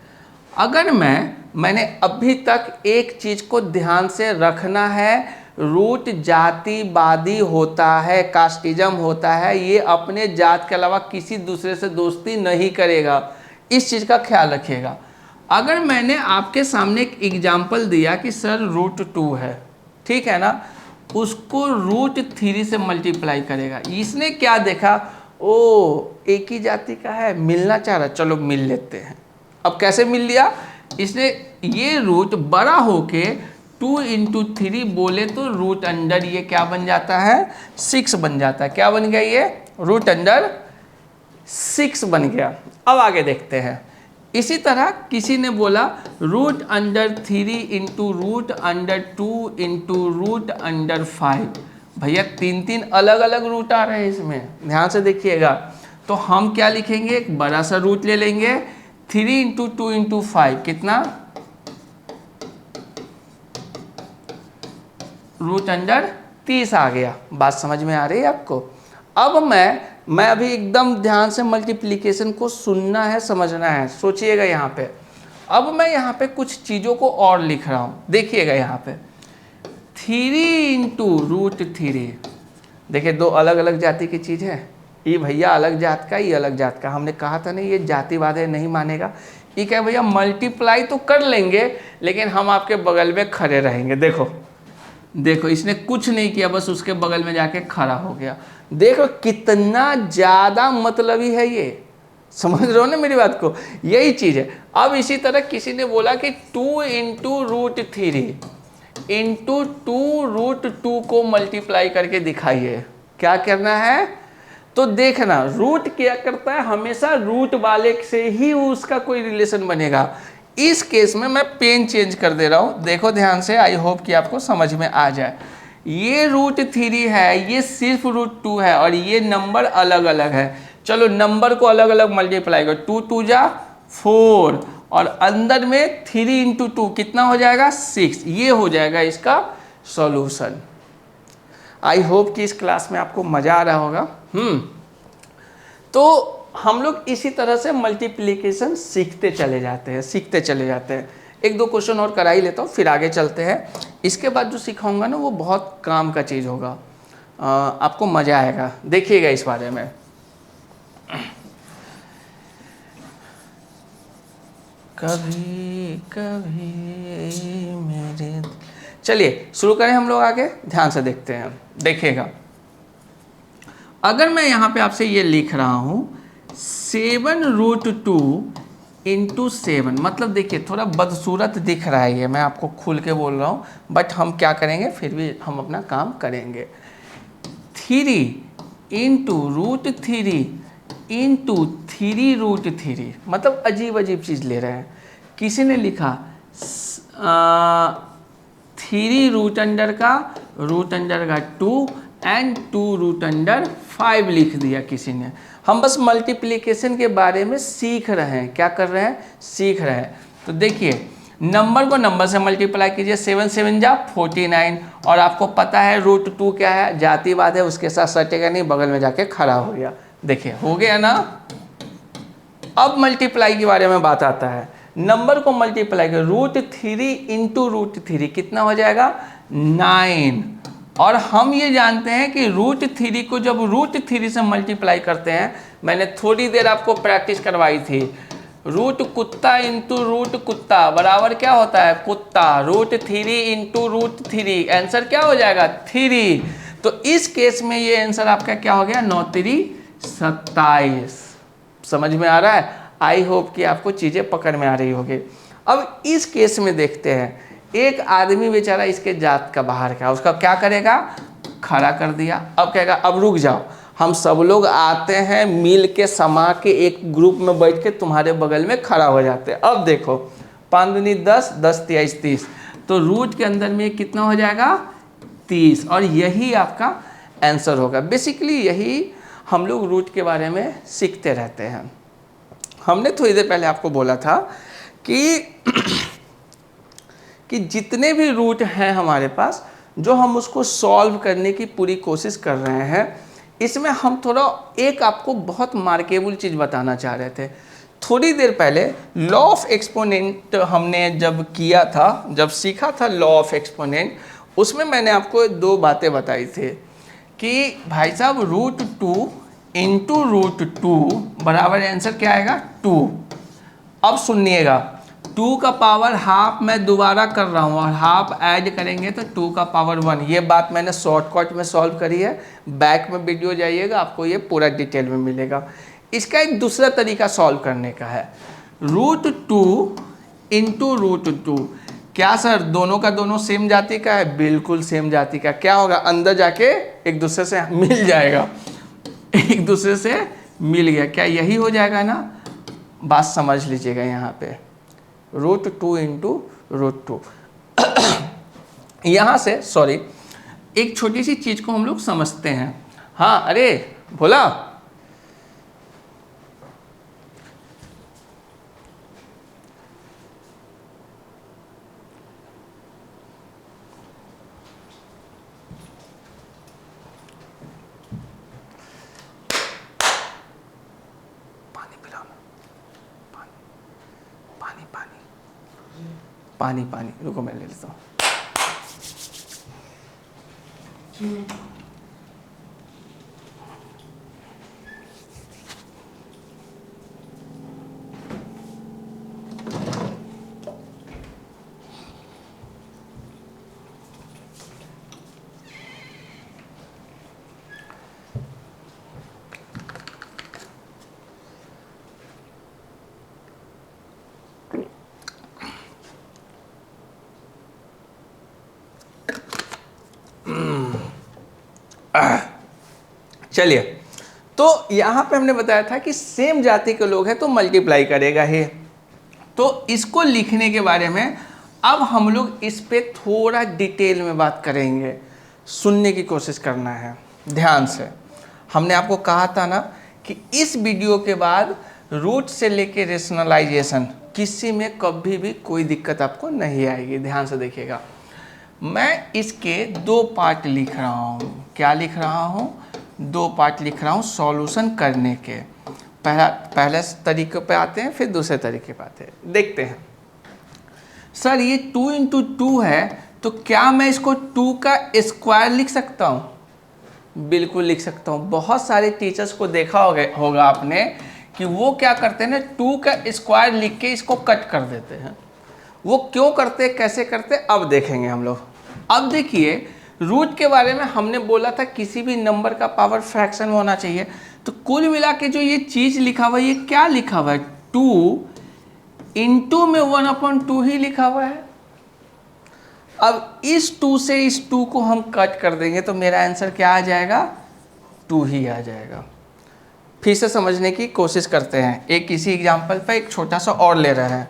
अगर मैंने अभी तक एक चीज़ को ध्यान से रखना है, रूट जातिवादी होता है, कास्टिज्म होता है, ये अपने जात के अलावा किसी दूसरे से दोस्ती नहीं करेगा। इस चीज़ का ख्याल रखिएगा। अगर मैंने आपके सामने एक एग्जाम्पल दिया कि सर √2 है, ठीक है ना, उसको √3 से मल्टीप्लाई करेगा। इसने क्या देखा, ओ एक ही जाति का है, मिलना चाह रहा, चलो मिल लेते हैं। अब कैसे मिल लिया, इसने ये रूट बड़ा होके 2 × 3 बोले तो रूट अंडर ये क्या बन जाता है, 6 बन जाता है। क्या बन गया, ये रूट अंडर 6 बन गया। अब आगे देखते हैं। इसी तरह किसी ने बोला √3 × √2 × √5। भैया 3 अलग अलग रूट आ रहे हैं इसमें, ध्यान से देखिएगा। तो हम क्या लिखेंगे, एक बड़ा सा रूट ले लेंगे, 3 × 2 × 5 कितना, √30 आ गया। बात समझ में आ रही है आपको। अब मैं अभी एकदम ध्यान से मल्टीप्लिकेशन को सुनना है, समझना है, सोचिएगा यहाँ पे। अब मैं यहाँ पे कुछ चीज़ों को और लिख रहा हूँ, देखिएगा यहाँ पे 3 × √3। देखिए, दो अलग अलग जाति की चीज़ है। ये भैया अलग जात का, ये अलग जात का। हमने कहा था नहीं, ये जातिवाद है, नहीं मानेगा। ये क्या भैया, मल्टीप्लाई तो कर लेंगे लेकिन हम आपके बगल में खड़े रहेंगे। देखो देखो, इसने कुछ नहीं किया, बस उसके बगल में जाके खड़ा हो गया। देखो कितना ज़्यादा मतलबी है ये, समझ रहे हो ना मेरी बात को, यही चीज़ है। अब इसी तरह किसी ने बोला कि 2 × √3 × 2 को मल्टीप्लाई करके दिखाइए। क्या करना है, तो देखना रूट क्या करता है, हमेशा रूट वाले से ही उसका कोई रिलेशन बनेगा। इस केस में मैं पेन चेंज कर दे रहा हूँ, देखो ध्यान से, आई होप कि आपको समझ में आ जाए। ये √3 है, ये सिर्फ √2 है और ये नंबर अलग अलग है। चलो नंबर को अलग अलग मल्टीप्लाई करो, 2 2 जा 4 और अंदर में 3 × 2 कितना हो जाएगा 6। ये हो जाएगा इसका सॉल्यूशन। आई होप कि इस क्लास में आपको मज़ा आ रहा होगा। तो हम लोग इसी तरह से मल्टीप्लिकेशन सीखते चले जाते हैं। एक दो क्वेश्चन और करा ही लेता हूँ, फिर आगे चलते हैं। इसके बाद जो सिखाऊंगा ना वो बहुत काम का चीज़ होगा, आपको मज़ा आएगा, देखिएगा इस बारे में। कभी कभी मेरे, चलिए शुरू करें हम लोग, आगे ध्यान से देखते हैं। देखिएगा, अगर मैं यहाँ पे आपसे ये लिख रहा हूँ 7√2 × 7, मतलब देखिए थोड़ा बदसूरत दिख रहा है ये, मैं आपको खुल के बोल रहा हूँ, बट हम क्या करेंगे, फिर भी हम अपना काम करेंगे। 3 × √3 × 3√3, मतलब अजीब अजीब चीज़ ले रहे हैं। किसी ने लिखा 3 √2 एंड 2 √5 लिख दिया किसी ने। हम बस मल्टीप्लिकेशन के बारे में सीख रहे हैं। क्या कर रहे हैं, सीख रहे हैं। तो देखिए नंबर को नंबर से मल्टीप्लाई कीजिए, 7 7 जा 49, और आपको पता है √2 क्या है, जातिवाद है, उसके साथ सटेगा नहीं, बगल में जाके खड़ा हो गया। देखिए हो गया ना। अब मल्टीप्लाई के बारे में बात आता है, नंबर को मल्टीप्लाई कर, √3 × √3 कितना हो जाएगा 9। और हम ये जानते हैं कि √3 को जब √3 से मल्टीप्लाई करते हैं, मैंने थोड़ी देर आपको प्रैक्टिस करवाई थी, रूट कुत्ता इंटू रूट कुत्ता बराबर क्या होता है कुत्ता, √3 × √3, आंसर क्या हो जाएगा 3। तो इस केस में ये आंसर आपका क्या हो गया 9 3 27। समझ में आ रहा है? आई होप कि आपको चीज़ें पकड़ में आ रही होगी। अब इस केस में देखते हैं, एक आदमी बेचारा इसके जात का बाहर का, उसका क्या करेगा, खड़ा कर दिया। अब कहेगा अब रुक जाओ, हम सब लोग आते हैं मिल के समा के एक ग्रुप में बैठ के तुम्हारे बगल में खड़ा हो जाते हैं। अब देखो 5 दूनी 10, 10 23 30, तो रूट के अंदर में कितना हो जाएगा 30, और यही आपका आंसर होगा। बेसिकली यही हम लोग रूट के बारे में सीखते रहते हैं। हमने थोड़ी देर पहले आपको बोला था कि जितने भी रूट हैं हमारे पास, जो हम उसको सॉल्व करने की पूरी कोशिश कर रहे हैं, इसमें हम थोड़ा एक आपको बहुत मार्केबल चीज़ बताना चाह रहे थे। थोड़ी देर पहले लॉ ऑफ एक्सपोनेंट हमने जब किया था, जब सीखा था लॉ ऑफ एक्सपोनेंट, उसमें मैंने आपको 2 बातें बताई थी कि भाई साहब √2 × √2 बराबर आंसर क्या आएगा 2। अब सुनिएगा, 2 का पावर हाफ मैं दोबारा कर रहा हूँ और हाफ ऐड करेंगे तो 2 का पावर 1। ये बात मैंने शॉर्टकट में सॉल्व करी है, बैक में वीडियो जाइएगा आपको ये पूरा डिटेल में मिलेगा। इसका एक दूसरा तरीका सॉल्व करने का है, √2 × √2। क्या सर दोनों का दोनों सेम जाति का है? बिल्कुल सेम जाति का। क्या होगा, अंदर जाके एक दूसरे से मिल जाएगा, एक दूसरे से मिल गया। क्या यही हो जाएगा ना? बात समझ लीजिएगा यहाँ पे, √2 × √2। यहाँ से सॉरी, एक छोटी सी चीज़ को हम लोग समझते हैं। हाँ अरे बोला, पानी रुको मैं ले लेता हूँ। चलिए, तो यहाँ पे हमने बताया था कि सेम जाति के लोग हैं तो मल्टीप्लाई करेगा ही। तो इसको लिखने के बारे में अब हम लोग इस पे थोड़ा डिटेल में बात करेंगे। सुनने की कोशिश करना है ध्यान से। हमने आपको कहा था ना कि इस वीडियो के बाद रूट से लेके रेशनलाइजेशन किसी में कभी भी कोई दिक्कत आपको नहीं आएगी। ध्यान से देखिएगा, मैं इसके 2 पार्ट लिख रहा हूँ। क्या लिख रहा हूँ? 2 पार्ट लिख रहा हूँ सॉल्यूशन करने के। पहले तरीके पे आते हैं, फिर दूसरे तरीके पे आते हैं। देखते हैं सर ये 2 इंटू 2 है, तो क्या मैं इसको 2 का स्क्वायर लिख सकता हूँ? बिल्कुल लिख सकता हूँ। बहुत सारे टीचर्स को देखा होगा आपने कि वो क्या करते हैं ना, 2 का स्क्वायर लिख के इसको कट कर देते हैं। वो क्यों करते हैं, कैसे करते हैं, अब देखेंगे हम लोग। अब देखिए, रूट के बारे में हमने बोला था किसी भी नंबर का पावर फ्रैक्शन में होना चाहिए। तो कुल मिला के जो ये चीज़ लिखा हुआ है, ये क्या लिखा हुआ है? 2 इंटू में 1/2 ही लिखा हुआ है। अब इस 2 से इस 2 को हम कट कर देंगे तो मेरा आंसर क्या आ जाएगा? 2 ही आ जाएगा। फिर से समझने की कोशिश करते हैं। एक किसी एग्जाम्पल पर एक छोटा सा और ले रहे हैं।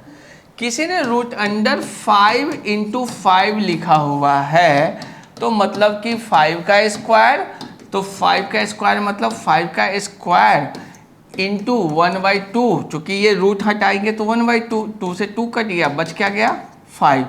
किसी ने रूट अंडर 5 इंटू 5 लिखा हुआ है, तो मतलब कि 5 का स्क्वायर, तो 5 का स्क्वायर मतलब 5 का स्क्वायर इंटू 1/2। चूँकि ये रूट हटाएंगे तो 1/2, 2 से 2 कट गया, बच क्या गया? 5।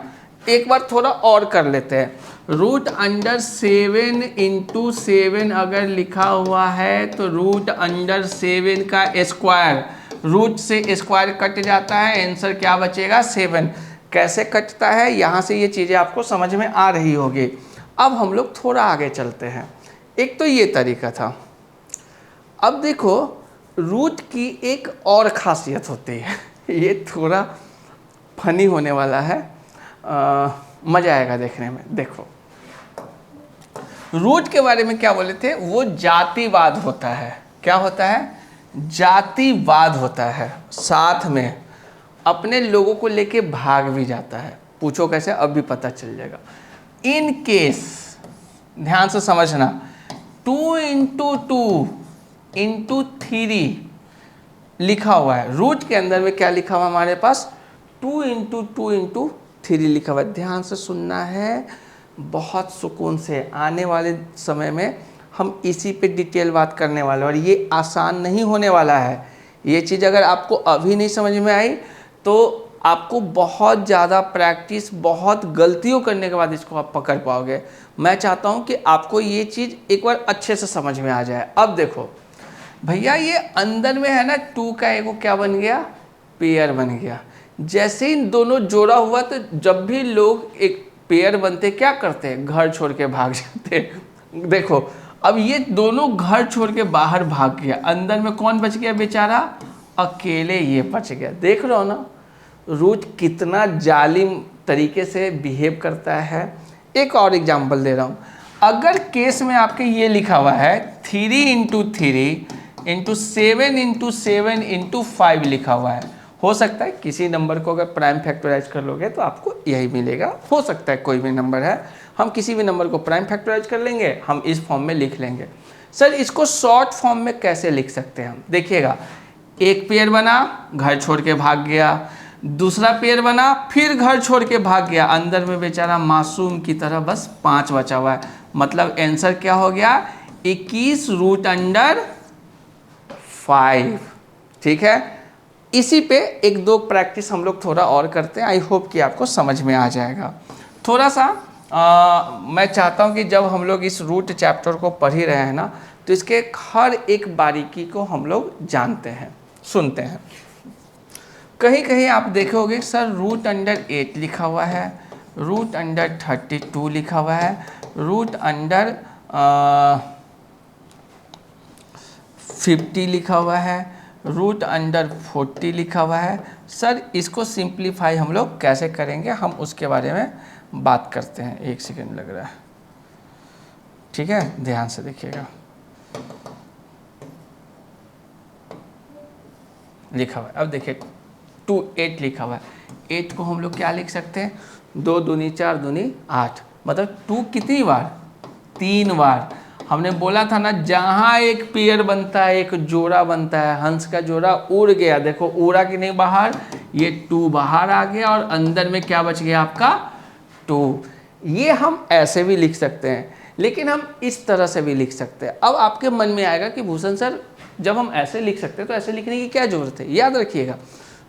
एक बार थोड़ा और कर लेते हैं। रूट अंडर 7 इंटू 7 अगर लिखा हुआ है तो रूट अंडर 7 का स्क्वायर, रूट से स्क्वायर कट जाता है, आंसर क्या बचेगा? 7। कैसे कटता है, यहाँ से ये चीज़ें आपको समझ में आ रही होगी। अब हम लोग थोड़ा आगे चलते हैं। एक तो ये तरीका था। अब देखो, रूट की एक और खासियत होती है, ये थोड़ा फनी होने वाला है, मज़ा आएगा देखने में। देखो, रूट के बारे में क्या बोले थे? वो जातिवाद होता है। क्या होता है? जातिवाद होता है। साथ में अपने लोगों को लेके भाग भी जाता है। पूछो कैसे, अब भी पता चल जाएगा। इन केस, ध्यान से समझना, 2 इंटू 2 इंटू 3 लिखा हुआ है। रूट के अंदर में क्या लिखा हुआ है हमारे पास? 2 इंटू 2 इंटू 3 लिखा हुआ है। ध्यान से सुनना है, बहुत सुकून से। आने वाले समय में हम इसी पे डिटेल बात करने वाले हैं और ये आसान नहीं होने वाला है। ये चीज़ अगर आपको अभी नहीं समझ में आई तो आपको बहुत ज़्यादा प्रैक्टिस, बहुत गलतियों करने के बाद इसको आप पकड़ पाओगे। मैं चाहता हूँ कि आपको ये चीज़ एक बार अच्छे से समझ में आ जाए। अब देखो भैया, ये अंदर में है ना, 2 का एगो क्या बन गया? पेयर बन गया। जैसे इन दोनों जोड़ा हुआ, तो जब भी लोग एक पेयर बनते क्या करते हैं? घर छोड़ के भाग जाते हैं। देखो, अब ये दोनों घर छोड़ के बाहर भाग गया, अंदर में कौन बच गया बेचारा? अकेले ये बच गया। देख रहे हो ना रूट कितना जालिम तरीके से बिहेव करता है। एक और एग्जांपल दे रहा हूँ। अगर केस में आपके ये लिखा हुआ है 3 इंटू 3 इंटू 7 इंटू 7 इंटू 5 लिखा हुआ है, हो सकता है किसी नंबर को अगर प्राइम फैक्टराइज कर लोगे तो आपको यही मिलेगा। हो सकता है कोई भी नंबर है, हम किसी भी नंबर को प्राइम फैक्टराइज कर लेंगे, हम इस फॉर्म में लिख लेंगे। सर इसको शॉर्ट फॉर्म में कैसे लिख सकते हैं हम? देखिएगा, एक पेयर बना, घर छोड़ के भाग गया, दूसरा पेयर बना, फिर घर छोड़ के भाग गया, अंदर में बेचारा मासूम की तरह बस 5 बचा हुआ है। मतलब आंसर क्या हो गया? 21 रूट अंडर 5। ठीक है, इसी पे 1-2 प्रैक्टिस हम लोग थोड़ा और करते हैं। आई होप कि आपको समझ में आ जाएगा। थोड़ा सा मैं चाहता हूँ कि जब हम लोग इस रूट चैप्टर को पढ़ ही रहे हैं ना, तो इसके हर एक बारीकी को हम लोग जानते हैं, सुनते हैं। कहीं कहीं आप देखोगे सर रूट अंडर 8 लिखा हुआ है, रूट अंडर 32 लिखा हुआ है, रूट अंडर 50 लिखा हुआ है, रूट अंडर 40 लिखा हुआ है। सर इसको सिंप्लीफाई हम लोग कैसे करेंगे, हम उसके बारे में बात करते हैं। 1 सेकेंड लग रहा है, ठीक है, ध्यान से देखिएगा। लिखा हुआ है, अब देखिए 2 8 लिखा हुआ है। 8 को हम लोग क्या लिख सकते हैं? 2 दूनी 4 दूनी 8, मतलब 2 कितनी बार? 3 बार। हमने बोला था ना, जहाँ एक पेयर बनता है, एक जोड़ा बनता है, हंस का जोड़ा उड़ गया, देखो उड़ा कि नहीं बाहर, ये 2 बाहर आ गया और अंदर में क्या बच गया आपका? 2। ये हम ऐसे भी लिख सकते हैं, लेकिन हम इस तरह से भी लिख सकते हैं। अब आपके मन में आएगा कि भूषण सर जब हम ऐसे लिख सकते हैं तो ऐसे लिखने की क्या जरूरत है। याद रखिएगा,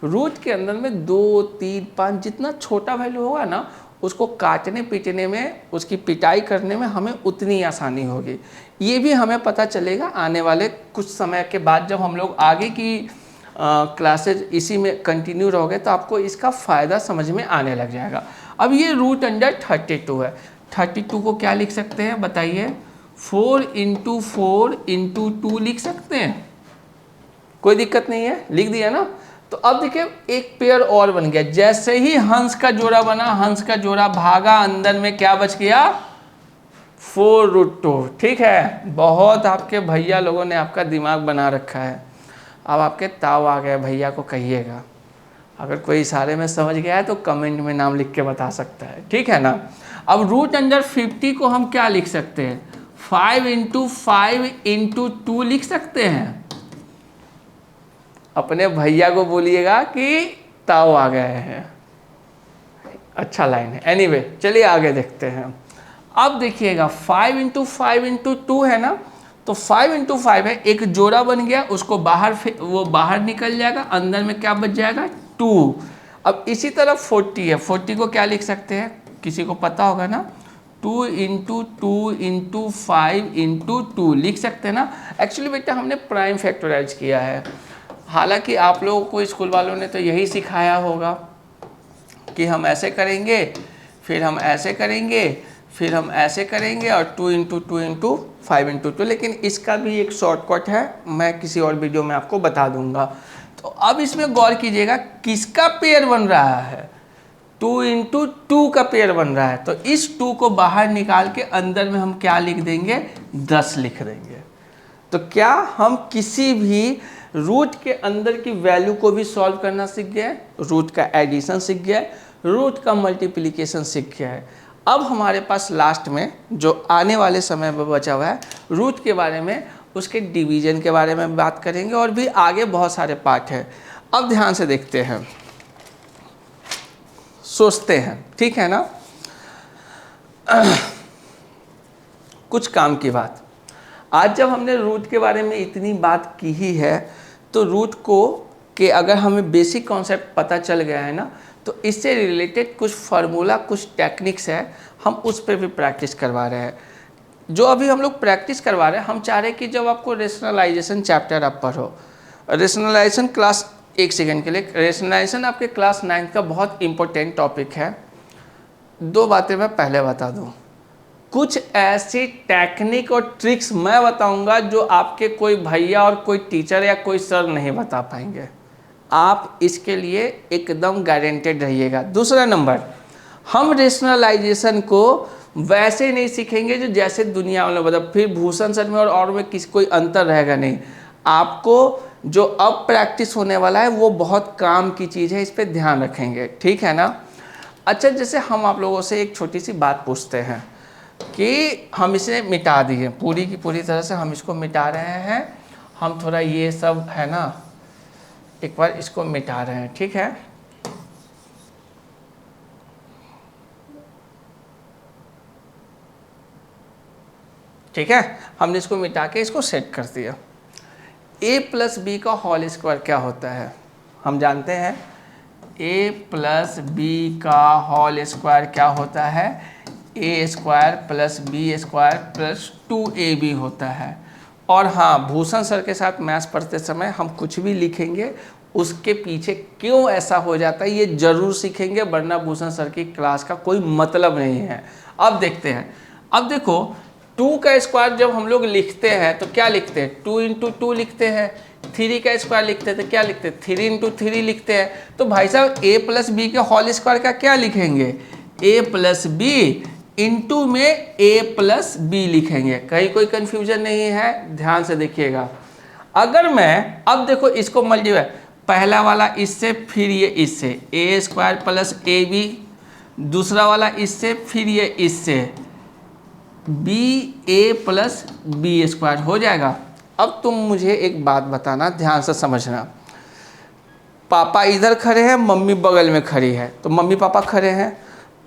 रूट के अंदर में 2, 3, 5 जितना छोटा वैल्यू होगा ना, उसको काटने पीटने में, उसकी पिटाई करने में हमें उतनी आसानी होगी। ये भी हमें पता चलेगा आने वाले कुछ समय के बाद, जब हम लोग आगे की क्लासेज इसी में कंटिन्यू रहोगे तो आपको इसका फ़ायदा समझ में आने लग जाएगा। अब ये रूट अंडर 32 है। 32 को क्या लिख सकते हैं बताइए? 4 × 4 × 2 लिख सकते हैं, कोई दिक्कत नहीं है, लिख दिया ना। तो अब देखिए एक पेयर और बन गया। जैसे ही हंस का जोड़ा बना, हंस का जोड़ा भागा, अंदर में क्या बच गया? 4√2। ठीक है, बहुत आपके भैया लोगों ने आपका दिमाग बना रखा है। अब आपके ताव आ गए, भैया को कहिएगा। अगर कोई इशारे में समझ गया है तो कमेंट में नाम लिख के बता सकता है, ठीक है ना। अब रूट अंडर 50 को हम क्या लिख सकते हैं? 5 × 5 × 2 लिख सकते हैं। अपने भैया को बोलिएगा कि ताऊ आ गए हैं। अच्छा लाइन है। एनीवे, चलिए आगे देखते हैं। अब देखिएगा 5 × 5 × 2 है ना, तो 5 × 5 है, एक जोड़ा बन गया, उसको बाहर वो बाहर निकल जाएगा, अंदर में क्या बच जाएगा? 2। अब इसी तरह 40 है, 40 को क्या लिख सकते हैं? किसी को पता होगा ना, 2 × 2 × 5 × 2 लिख सकते हैं ना। एक्चुअली बेटा हमने प्राइम फैक्टराइज किया है। हालांकि आप लोगों को स्कूल वालों ने तो यही सिखाया होगा कि हम ऐसे करेंगे, फिर हम ऐसे करेंगे, फिर हम ऐसे करेंगे, और 2 × 2 × 5 × 2। लेकिन इसका भी एक शॉर्टकट है, मैं किसी और वीडियो में आपको बता दूंगा। तो अब इसमें गौर कीजिएगा, किसका पेयर बन रहा है? 2 × 2 का पेयर बन रहा है। तो इस 2 को बाहर निकाल के अंदर में हम क्या लिख देंगे? 10 लिख देंगे। तो क्या हम किसी भी रूट के अंदर की वैल्यू को भी सॉल्व करना सीख गए, रूट का एडिशन सीख गए, रूट का मल्टीप्लिकेशन सीख गया है। अब हमारे पास लास्ट में जो आने वाले समय में बचा हुआ है, रूट के बारे में, उसके डिवीजन के बारे में बात करेंगे, और भी आगे बहुत सारे पार्ट हैं। अब ध्यान से देखते हैं, सोचते हैं, ठीक है ना। कुछ काम की बात, आज जब हमने रूट के बारे में इतनी बात की ही है, तो रूट को कि अगर हमें बेसिक कॉन्सेप्ट पता चल गया है ना, तो इससे रिलेटेड कुछ फार्मूला, कुछ टेक्निक्स है, हम उस पर भी प्रैक्टिस करवा रहे हैं। जो अभी हम लोग प्रैक्टिस करवा रहे हैं, हम चाह रहे हैं कि जब आपको रेशनलाइजेशन चैप्टर आप पढ़ो, रेशनलाइजेशन क्लास, एक सेकेंड के लिए, रेशनलाइजेशन आपके क्लास 9 का बहुत इंपॉर्टेंट टॉपिक है। 2 बातें मैं पहले बता दूं, कुछ ऐसी टेक्निक और ट्रिक्स मैं बताऊंगा जो आपके कोई भैया और कोई टीचर या कोई सर नहीं बता पाएंगे। आप इसके लिए एकदम गारंटेड रहिएगा। दूसरा नंबर, हम रेशनलाइजेशन को वैसे नहीं सीखेंगे जो जैसे दुनिया वाले मतलब, फिर भूषण सर में और में किसी कोई अंतर रहेगा नहीं। आपको जो अब प्रैक्टिस होने वाला है वो बहुत काम की चीज़ है, इस पर ध्यान रखेंगे, ठीक है ना। अच्छा, जैसे हम आप लोगों से एक छोटी सी बात पूछते हैं कि हम इसे मिटा दिए, पूरी की पूरी तरह से हम इसको मिटा रहे हैं। हम थोड़ा ये सब है ना, एक बार इसको मिटा रहे हैं, ठीक है। ठीक है, हमने इसको मिटा के इसको सेट कर दिया। a + b का होल स्क्वायर क्या होता है? हम जानते हैं a + b का होल स्क्वायर क्या होता है? a² + b² + 2ab होता है। और हाँ, भूषण सर के साथ मैथ्स पढ़ते समय हम कुछ भी लिखेंगे, उसके पीछे क्यों ऐसा हो जाता है ये जरूर सीखेंगे, वरना भूषण सर की क्लास का कोई मतलब नहीं है। अब देखते हैं, अब देखो 2 का स्क्वायर जब हम लोग लिखते हैं तो क्या लिखते हैं? 2 × 2 लिखते हैं। 3 का स्क्वायर लिखते हैं तो क्या लिखते हैं? 3 × 3 लिखते हैं। तो भाई साहब a + b के होल स्क्वायर का क्या लिखेंगे? a + b इंटू में a + b लिखेंगे। कहीं कोई कंफ्यूजन नहीं है, ध्यान से देखिएगा। अगर मैं अब देखो इसको मल्टीप्लाई, पहला वाला इससे, फिर ये इससे, a² + ab, दूसरा वाला इससे, फिर ये इससे, ba + b² हो जाएगा। अब तुम मुझे एक बात बताना, ध्यान से समझना। पापा इधर खड़े हैं, मम्मी बगल में खड़ी है, तो मम्मी पापा खड़े हैं,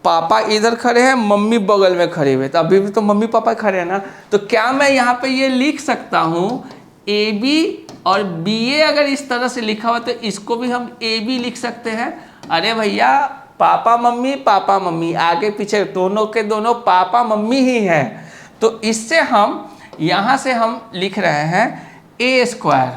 पापा इधर खड़े हैं, मम्मी बगल में खड़े हुए, तो अभी भी तो मम्मी पापा खड़े हैं ना। तो क्या मैं यहाँ पे ये लिख सकता हूँ ए बी, और बी ए अगर इस तरह से लिखा हुआ तो इसको भी हम ए बी लिख सकते हैं। अरे भैया पापा मम्मी आगे पीछे दोनों के दोनों पापा मम्मी ही हैं। तो इससे हम यहाँ से हम लिख रहे हैं ए स्क्वायर,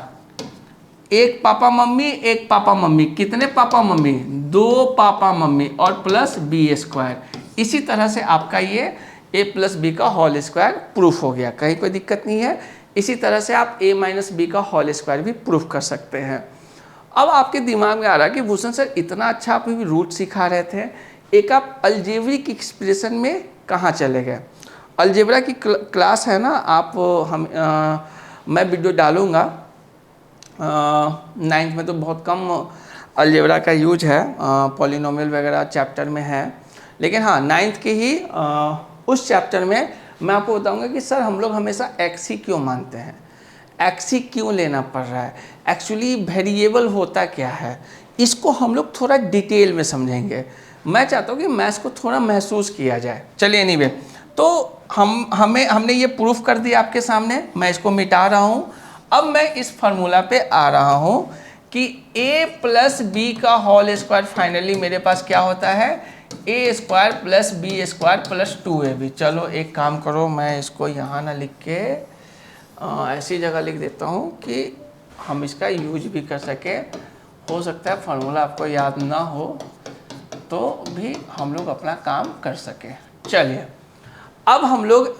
एक पापा मम्मी, कितने पापा मम्मी, 2 पापा मम्मी, और प्लस बी स्क्वायर। इसी तरह से आपका ये a प्लस बी का होल स्क्वायर प्रूफ हो गया, कहीं कोई दिक्कत नहीं है। इसी तरह से आप a माइनस बी का होल स्क्वायर भी प्रूफ कर सकते हैं। अब आपके दिमाग में आ रहा है कि भूषण सर इतना अच्छा आप भी रूट सिखा रहे थे, एक आप अलजेब्रिक एक्सप्रेशन में कहाँ चले गए। अलजेब्रा की क्लास है ना, आप मैं वीडियो डालूँगा। 9th में तो बहुत कम अलजेब्रा का यूज है, पॉलिनोमियल वगैरह चैप्टर में है, लेकिन हाँ 9th के ही उस चैप्टर में मैं आपको बताऊंगा कि सर हम लोग हमेशा एक्स ही क्यों मानते हैं, एक्स ही क्यों लेना पड़ रहा है, एक्चुअली वेरिएबल होता क्या है, इसको हम लोग थोड़ा डिटेल में समझेंगे। मैं चाहता हूँ कि मैथ्स को थोड़ा महसूस किया जाए। चलिए एनीवे, तो हमने ये प्रूफ कर दिया आपके सामने, मैं इसको मिटा रहा हूँ। अब मैं इस फार्मूला पे आ रहा हूँ कि a प्लस बी का होल स्क्वायर फाइनली मेरे पास क्या होता है, a square plus B square plus 2ab। चलो एक काम करो, मैं इसको यहाँ ना लिख के ऐसी जगह लिख देता हूँ कि हम इसका यूज भी कर सके। हो सकता है फार्मूला आपको याद ना हो तो भी हम लोग अपना काम कर सके। चलिए अब हम लोग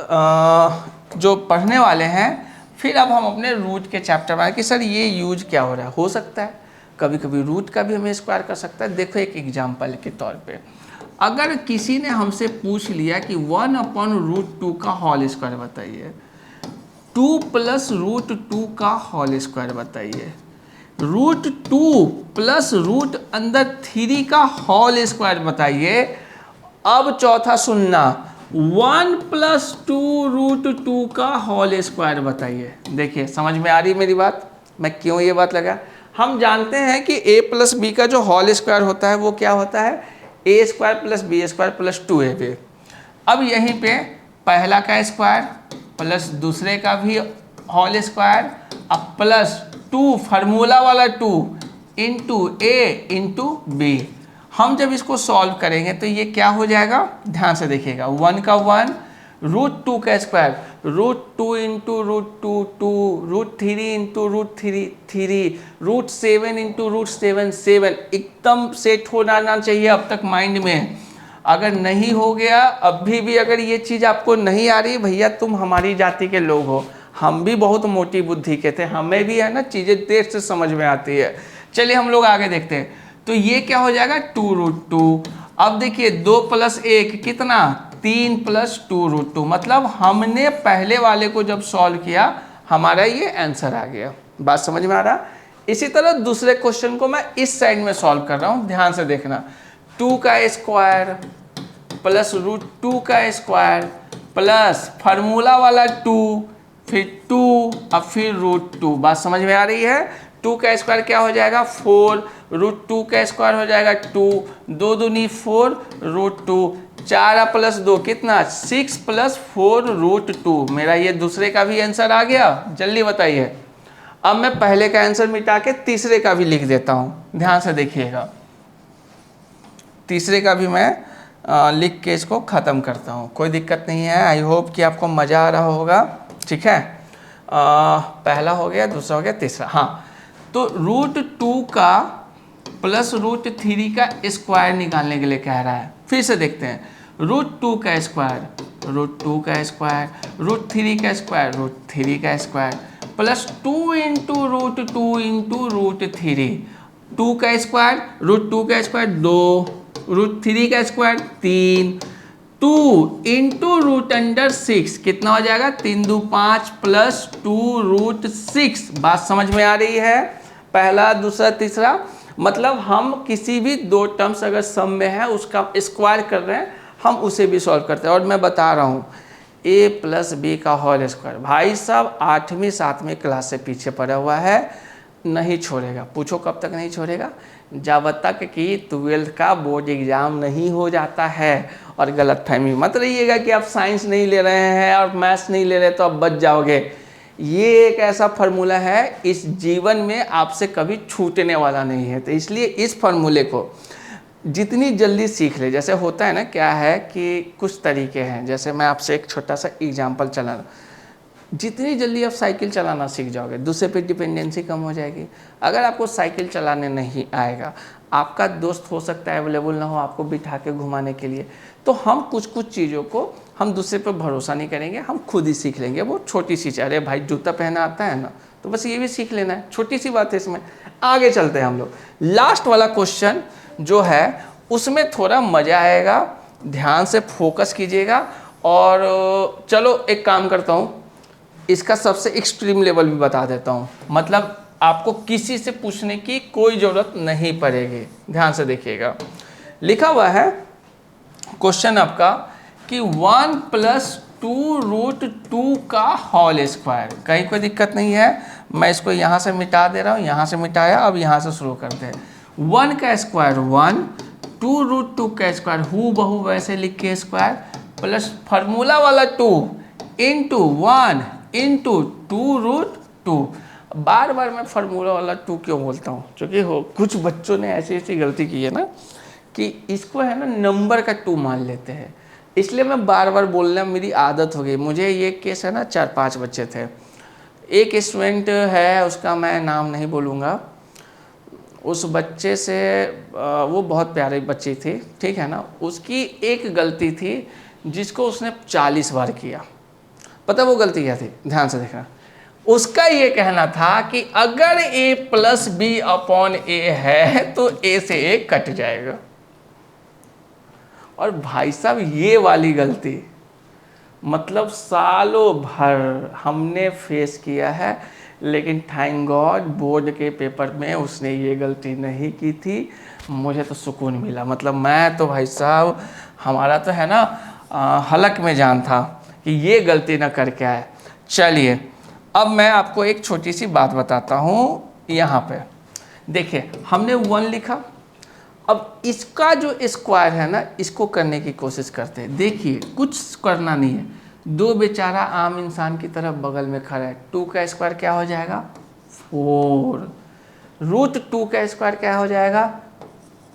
जो पढ़ने वाले हैं, फिर अब हम अपने रूट के चैप्टर में कि सर ये यूज क्या हो रहा है। हो सकता है कभी कभी रूट का भी हमें स्क्वायर कर सकता है। देखो एक एग्जांपल के तौर पे, अगर किसी ने हमसे पूछ लिया कि 1/√2 का होल स्क्वायर बताइए, 2 प्लस √2 का होल स्क्वायर बताइए, √2 प्लस रूट अंदर 3 का होल स्क्वायर बताइए। अब चौथा सुनना, 1 प्लस 2√2 का होल स्क्वायर बताइए। देखिए समझ में आ रही मेरी बात, मैं क्यों ये बात लगा। हम जानते हैं कि a प्लस बी का जो होल स्क्वायर होता है वो क्या होता है, a square plus B square plus 2ab। अब यहीं पे पहला का स्क्वायर प्लस दूसरे का भी होल स्क्वायर, अब प्लस 2 फार्मूला वाला 2 इंटू a इंटू बी। हम जब इसको सॉल्व करेंगे तो ये क्या हो जाएगा, ध्यान से देखिएगा, 1 का 1, √2 का स्क्वायर, √2 इंटू √2 2, √3 इंटू √3 3, √7 इंटू √7 7। एकदम सेट हो जाना चाहिए अब तक माइंड में। अगर नहीं हो गया अभी भी, अगर ये चीज़ आपको नहीं आ रही, भैया तुम हमारी जाति के लोग हो, हम भी बहुत मोटी बुद्धि के थे, हमें भी है ना चीज़ें देर से समझ में आती है। चलिए हम लोग आगे देखते हैं। तो ये क्या हो जाएगा, 2√2। अब देखिए 2 प्लस 1 कितना, 3 प्लस 2√2। मतलब हमने पहले वाले को जब सॉल्व किया हमारा ये आंसर आ गया। बात समझ में आ रहा। इसी तरह दूसरे क्वेश्चन को मैं इस साइड में सॉल्व कर रहा हूँ, ध्यान से देखना। 2 का स्क्वायर प्लस √2 का स्क्वायर प्लस फार्मूला वाला 2, फिर 2, अब फिर √2। बात समझ में आ रही है। 2 का स्क्वायर क्या हो जाएगा, 4, √2 का स्क्वायर हो जाएगा 2, 2 दूनी 4, √2, 4 प्लस 2 कितना, 6 प्लस 4 √2। मेरा ये दूसरे का भी आंसर आ गया, जल्दी बताइए। अब मैं पहले का आंसर मिटा के तीसरे का भी लिख देता हूँ, ध्यान से देखिएगा। तीसरे का भी मैं लिख के इसको ख़त्म करता हूँ, कोई दिक्कत नहीं है। आई होप कि आपको मज़ा आ रहा होगा, ठीक है। पहला हो गया, दूसरा हो गया, तीसरा। हाँ, तो √2 का प्लस √3 का स्क्वायर निकालने के लिए कह रहा है। फिर से देखते हैं, √2 का स्क्वायर, √2 का स्क्वायर, √3 का स्क्वायर, √3 का स्क्वायर प्लस 2 इंटू √2 इंटू √3। 2 का स्क्वायर, √2 का स्क्वायर 2, √3 का स्क्वायर 3, 2 इंटू √6 कितना हो जाएगा, 3 2 5 प्लस 2 √6। बात समझ में आ रही है। पहला, दूसरा, तीसरा, मतलब हम किसी भी दो टर्म्स अगर सम में है उसका स्क्वायर कर रहे हैं, हम उसे भी सॉल्व करते हैं। और मैं बता रहा हूँ a प्लस बी का होल स्क्वायर, भाई साहब 8वीं 7वीं क्लास से पीछे पड़ा हुआ है। नहीं छोड़ेगा। पूछो कब तक नहीं छोड़ेगा? जब तक कि 12th का बोर्ड एग्ज़ाम नहीं हो जाता है। और गलतफहमी मत रहिएगा कि आप साइंस नहीं ले रहे हैं और मैथ्स नहीं ले रहे तो आप बच जाओगे। ये एक ऐसा फार्मूला है, इस जीवन में आपसे कभी छूटने वाला नहीं है। तो इसलिए इस फार्मूले को जितनी जल्दी सीख ले, जैसे होता है ना, क्या है कि कुछ तरीके हैं, जैसे मैं आपसे एक छोटा सा एग्जांपल चला, जितनी जल्दी आप साइकिल चलाना सीख जाओगे दूसरे पे डिपेंडेंसी कम हो जाएगी। अगर आपको साइकिल चलाने नहीं आएगा, आपका दोस्त हो सकता है अवेलेबल ना हो आपको बिठा के घुमाने के लिए, तो हम कुछ कुछ चीज़ों को हम दूसरे पर भरोसा नहीं करेंगे, हम खुद ही सीख लेंगे। वो छोटी सी चीज़, अरे भाई जूता पहना आता है ना, तो बस ये भी सीख लेना है, छोटी सी बात है इसमें। आगे चलते हैं हम लोग। लास्ट वाला क्वेश्चन जो है उसमें थोड़ा मज़ा आएगा, ध्यान से फोकस कीजिएगा। और चलो एक काम करता हूँ, इसका सबसे एक्सट्रीम लेवल भी बता देता हूँ, मतलब आपको किसी से पूछने की कोई ज़रूरत नहीं पड़ेगी। ध्यान से देखिएगा, लिखा हुआ है क्वेश्चन आपका कि 1 + 2√2 का होल स्क्वायर। कहीं कोई दिक्कत नहीं है, मैं इसको यहाँ से मिटा दे रहा हूँ, यहाँ से मिटाया, अब यहाँ से शुरू करते हैं। 1 का स्क्वायर 1, 2√2 का स्क्वायर हू बहू वैसे लिख के स्क्वायर, प्लस फार्मूला वाला 2 इंटू 1 इंटू 2√2। बार बार मैं फार्मूला वाला 2 क्यों बोलता हूँ? क्योंकि कुछ बच्चों ने ऐसी ऐसी गलती की है ना कि इसको है ना नंबर का 2 मान लेते हैं, इसलिए मैं बार बार बोलना मेरी आदत हो गई। मुझे ये केस है ना, 4-5 बच्चे थे, एक स्टूडेंट है उसका मैं नाम नहीं बोलूँगा, उस बच्चे से वो बहुत प्यारी बच्ची थी, ठीक है ना, उसकी एक गलती थी जिसको उसने 40 बार किया। पता वो गलती क्या थी? ध्यान से देखना। उसका ये कहना था कि अगर a + b/a है तो a से a कट जाएगा। और भाई साहब ये वाली गलती मतलब सालों भर हमने फेस किया है, लेकिन थैंक गॉड बोर्ड के पेपर में उसने ये गलती नहीं की थी। मुझे तो सुकून मिला, मतलब मैं तो भाई साहब, हमारा तो है ना हलक में जान था कि ये गलती ना करके आए। चलिए अब मैं आपको एक छोटी सी बात बताता हूँ। यहाँ पे देखिए हमने 1 लिखा, अब इसका जो स्क्वायर है ना, इसको करने की कोशिश करते हैं। देखिए कुछ करना नहीं है, 2 बेचारा आम इंसान की तरह बगल में खड़ा है। 2 का स्क्वायर क्या हो जाएगा? 4। √2 का स्क्वायर क्या हो जाएगा?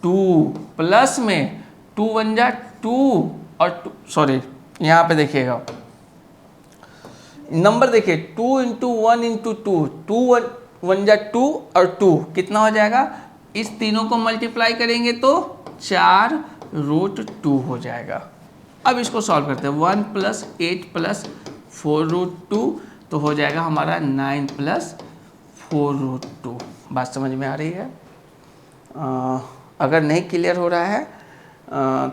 2, प्लस में 2 × 1 = 2 और 2, सॉरी यहाँ पे देखिएगा नंबर, देखिए 2 × 1 × 2, 2 × 1 = 2 और 2 कितना हो जाएगा? इस तीनों को मल्टीप्लाई करेंगे तो 4√2 हो जाएगा। अब इसको सॉल्व करते हैं, 1 + 8 + 4√2 तो हो जाएगा हमारा 9 + 4√2। बात समझ में आ रही है? अगर नहीं क्लियर हो रहा है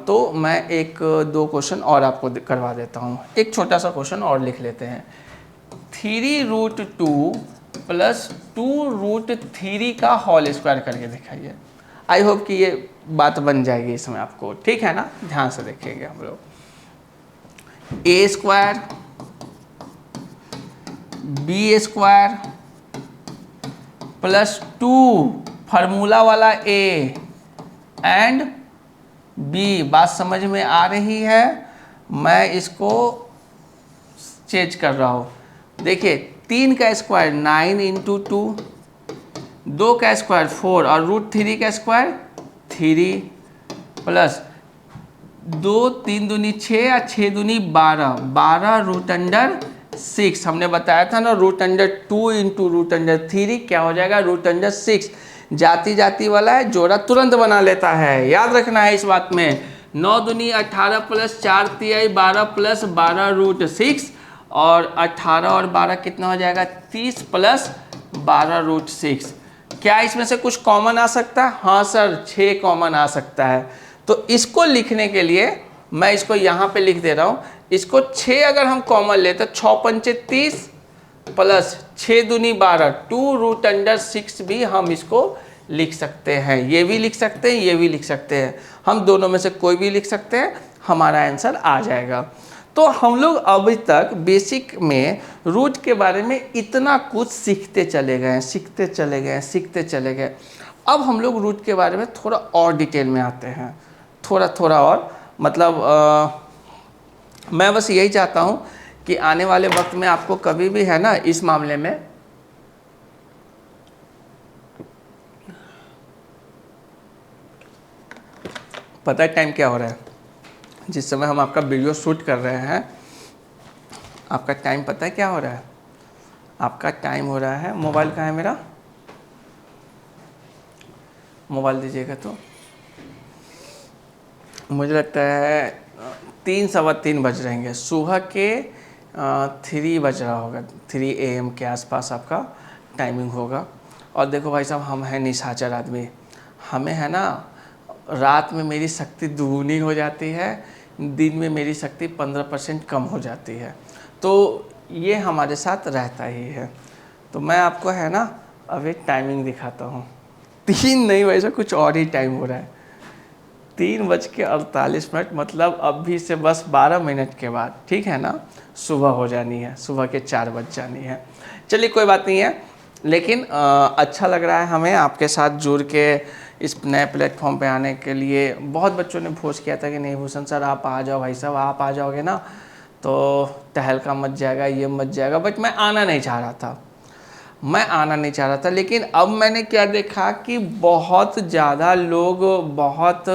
तो मैं 1-2 क्वेश्चन और आपको करवा देता हूँ। एक छोटा सा क्वेश्चन और लिख लेते हैं, 3√2 + 2√3 का होल स्क्वायर करके दिखाइए। आई होप कि ये बात बन जाएगी इसमें आपको, ठीक है ना? ध्यान से देखेंगे हम लोग। a² b² + 2 फार्मूला वाला a एंड b। बात समझ में आ रही है? मैं इसको चेंज कर रहा हूँ। देखिए 3 का स्क्वायर 9 × 2, 2 का स्क्वायर 4 और √3 का स्क्वायर 3 प्लस 2 3 दूनी 6 और 6 दूनी 12, 12√6। हमने बताया था ना, √2 × √3 क्या हो जाएगा? √6। जाती जाती वाला है, जोड़ा तुरंत बना लेता है, याद रखना है इस बात में। 9 दूनी 18 प्लस 4 तिहाई 12 प्लस 12√6 और 18 और 12 कितना हो जाएगा? 30 प्लस 12√6। क्या इसमें से कुछ कॉमन आ सकता है? हाँ सर, 6 कॉमन आ सकता है। तो इसको लिखने के लिए मैं इसको यहाँ पे लिख दे रहा हूँ। इसको 6 अगर हम कॉमन ले तो 6 × 5 = 30 प्लस 6 दूनी 12, 2√6 भी हम इसको लिख सकते हैं। ये भी लिख सकते हैं, ये भी लिख सकते हैं, हम दोनों में से कोई भी लिख सकते हैं, हमारा आंसर आ जाएगा। तो हम लोग अभी तक बेसिक में रूट के बारे में इतना कुछ सीखते चले गए। अब हम लोग रूट के बारे में थोड़ा और डिटेल में आते हैं, थोड़ा और मतलब मैं बस यही चाहता हूँ कि आने वाले वक्त में आपको कभी भी है ना इस मामले में पता है टाइम क्या हो रहा है, जिस समय हम आपका वीडियो शूट कर रहे हैं आपका टाइम पता है क्या हो रहा है, आपका टाइम हो रहा है, मोबाइल कहाँ है मेरा, मोबाइल दीजिएगा। तो मुझे लगता है 3 सवा 3 बज रहेंगे, सुबह के 3 बज रहा होगा, 3 AM के आसपास आपका टाइमिंग होगा। और देखो भाई साहब, हम हैं निशाचर आदमी, हमें है ना रात में मेरी शक्ति दुगुनी हो जाती है, दिन में मेरी शक्ति 15% कम हो जाती है, तो ये हमारे साथ रहता ही है। तो मैं आपको है ना अभी टाइमिंग दिखाता हूँ, 3 नहीं वैसे कुछ और ही टाइम हो रहा है, 3:48, मतलब अभी से बस 12 मिनट के बाद, ठीक है ना, सुबह हो जानी है, सुबह के 4 बज जानी है। चलिए कोई बात नहीं है, लेकिन अच्छा लग रहा है हमें आपके साथ जुड़ के इस नए प्लेटफॉर्म पे आने के लिए। बहुत बच्चों ने फोर्स किया था कि नहीं भूषण सर आप आ जाओ, भाई साहब आप आ जाओगे ना तो तहलका मच जाएगा, ये मच जाएगा, बट मैं आना नहीं चाह रहा था। लेकिन अब मैंने क्या देखा कि बहुत ज़्यादा लोग बहुत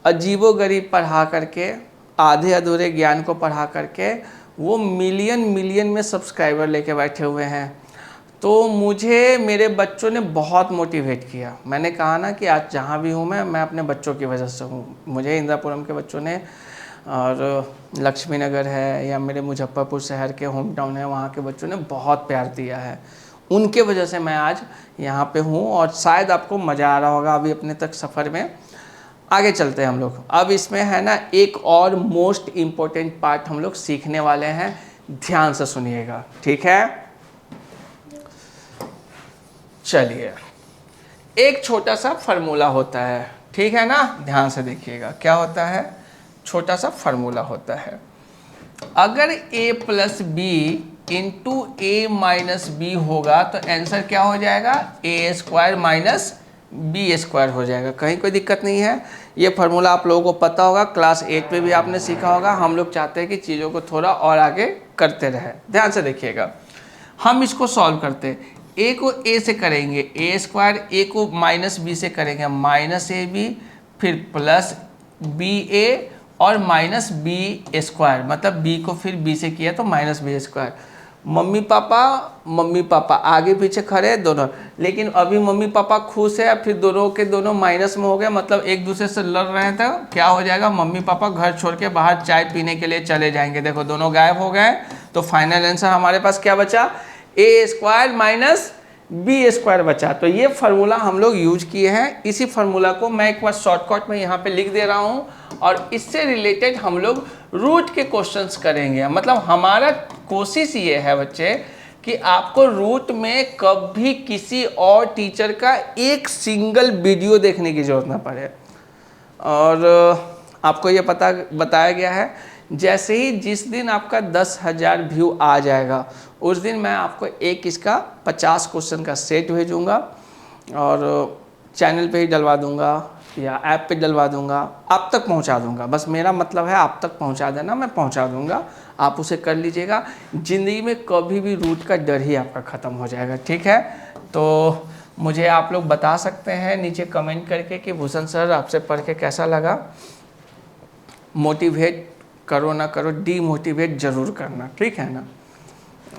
अजीबोगरीब पढ़ा करके, आधे अधूरे ज्ञान को पढ़ा करके वो मिलियन में सब्सक्राइबर लेके बैठे हुए हैं। तो मुझे मेरे बच्चों ने बहुत मोटिवेट किया। मैंने कहा ना कि आज जहाँ भी हूँ मैं अपने बच्चों की वजह से हूँ। मुझे इंदिरापुरम के बच्चों ने, और लक्ष्मी नगर है या मेरे मुजफ्फरपुर शहर के होम टाउन है, वहाँ के बच्चों ने बहुत प्यार दिया है, उनके वजह से मैं आज यहाँ पे हूँ। और शायद आपको मज़ा आ रहा होगा अभी अपने तक सफ़र में। आगे चलते हैं हम लोग। अब इसमें है ना एक और मोस्ट इम्पोर्टेंट पार्ट हम लोग सीखने वाले हैं, ध्यान से सुनिएगा, ठीक है। चलिए, एक छोटा सा फार्मूला होता है, ठीक है ना, ध्यान से देखिएगा क्या होता है। छोटा सा फार्मूला होता है, अगर a plus B into A minus B होगा तो आंसर क्या हो जाएगा, A square minus B square हो जाएगा। कहीं कोई दिक्कत नहीं है, ये फार्मूला आप लोगों को पता होगा, क्लास 8 में भी आपने सीखा होगा। हम लोग चाहते हैं कि चीज़ों को थोड़ा और आगे करते रहें। ध्यान से देखिएगा, हम इसको सॉल्व करते हैं। ए को ए से करेंगे ए स्क्वायर, ए को माइनस बी से करेंगे माइनस ए बी, फिर प्लस बी ए और माइनस बी स्क्वायर, मतलब बी को फिर बी से किया तो minus B square. Mummy papa आगे पीछे खड़े हैं दोनों, लेकिन अभी मम्मी पापा खुश है, फिर दोनों के दोनों माइनस में हो गए, मतलब एक दूसरे से लड़ रहे थे। क्या हो जाएगा, मम्मी पापा घर छोड़ के बाहर चाय पीने के लिए चले जाएंगे। देखो दोनों गायब हो गए, तो फाइनल आंसर हमारे पास क्या बचा, ए स्क्वायर माइनस बी स्क्वायर बचा। तो ये फार्मूला हम लोग यूज किए हैं। इसी फार्मूला को मैं एक बार शॉर्टकट में यहाँ पे लिख दे रहा हूँ, और इससे रिलेटेड हम लोग रूट के क्वेश्चंस करेंगे। मतलब हमारा कोशिश ये है बच्चे कि आपको रूट में कभी किसी और टीचर का एक सिंगल वीडियो देखने की जरूरत ना पड़े। और आपको ये बताया गया है, जैसे ही जिस दिन आपका 10,000 व्यू आ जाएगा उस दिन मैं आपको एक इसका 50 क्वेश्चन का सेट भेजूंगा, और चैनल पे ही डलवा दूंगा या ऐप पे डलवा दूंगा, आप तक पहुंचा दूंगा। बस मेरा मतलब है आप तक पहुंचा देना, मैं पहुंचा दूंगा, आप उसे कर लीजिएगा। ज़िंदगी में कभी भी रूट का डर ही आपका ख़त्म हो जाएगा, ठीक है। तो मुझे आप लोग बता सकते हैं नीचे कमेंट करके कि भूषण सर आपसे पढ़ के कैसा लगा। मोटिवेट करो ना करो, डीमोटिवेट ज़रूर करना, ठीक है ना।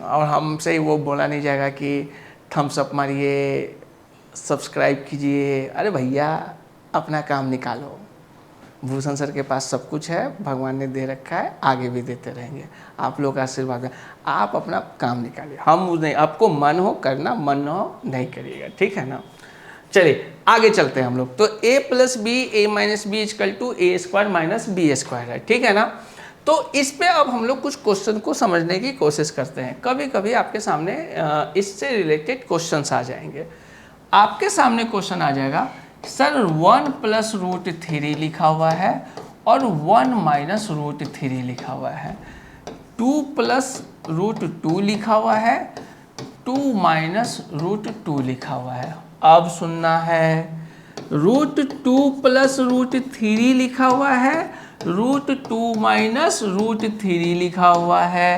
और हमसे वो बोला नहीं जाएगा कि थम्स अप मारिए, सब्सक्राइब कीजिए। अरे भैया अपना काम निकालो, भूषण सर के पास सब कुछ है, भगवान ने दे रखा है, आगे भी देते रहेंगे। आप लोग का आशीर्वाद है, आप अपना काम निकालिए, हम नहीं, आपको मन हो करना, मन हो नहीं करिएगा, ठीक है ना। चलिए आगे चलते हैं हम लोग। तो a plus B A minus B equal to A square minus B square है, ठीक है ना। तो इस पे अब हम लोग कुछ क्वेश्चन को समझने की कोशिश करते हैं। कभी कभी आपके सामने इससे रिलेटेड क्वेश्चंस आ जाएंगे। आपके सामने क्वेश्चन आ जाएगा, सर 1 + √3 लिखा हुआ है और 1 माइनस रूट 3 लिखा हुआ है। 2 प्लस रूट 2 लिखा हुआ है, 2 माइनस रूट 2 लिखा हुआ है। अब सुनना है, रूट 2 प्लस रूट 3 लिखा हुआ है, रूट 2 माइनस रूट 3 लिखा हुआ है।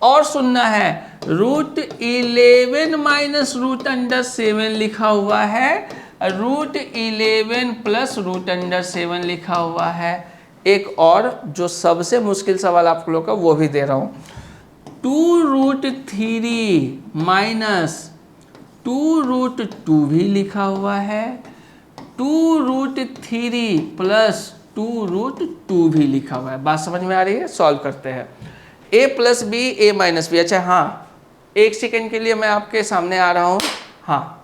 और सुनना है, रूट 11 माइनस रूट अंडर 7 लिखा हुआ है, रूट 11 प्लस रूट अंडर 7 लिखा हुआ है। एक और जो सबसे मुश्किल सवाल आप लोग का वो भी दे रहा हूं, 2 रूट 3 माइनस 2 रूट 2 भी लिखा हुआ है, 2 रूट 3 प्लस 2 रूट 2 भी लिखा हुआ है। बात समझ में आ रही है? सॉल्व करते हैं। a plus B, a minus B. अच्छा हाँ, एक सेकेंड के लिए मैं आपके सामने आ रहा हूँ। हाँ,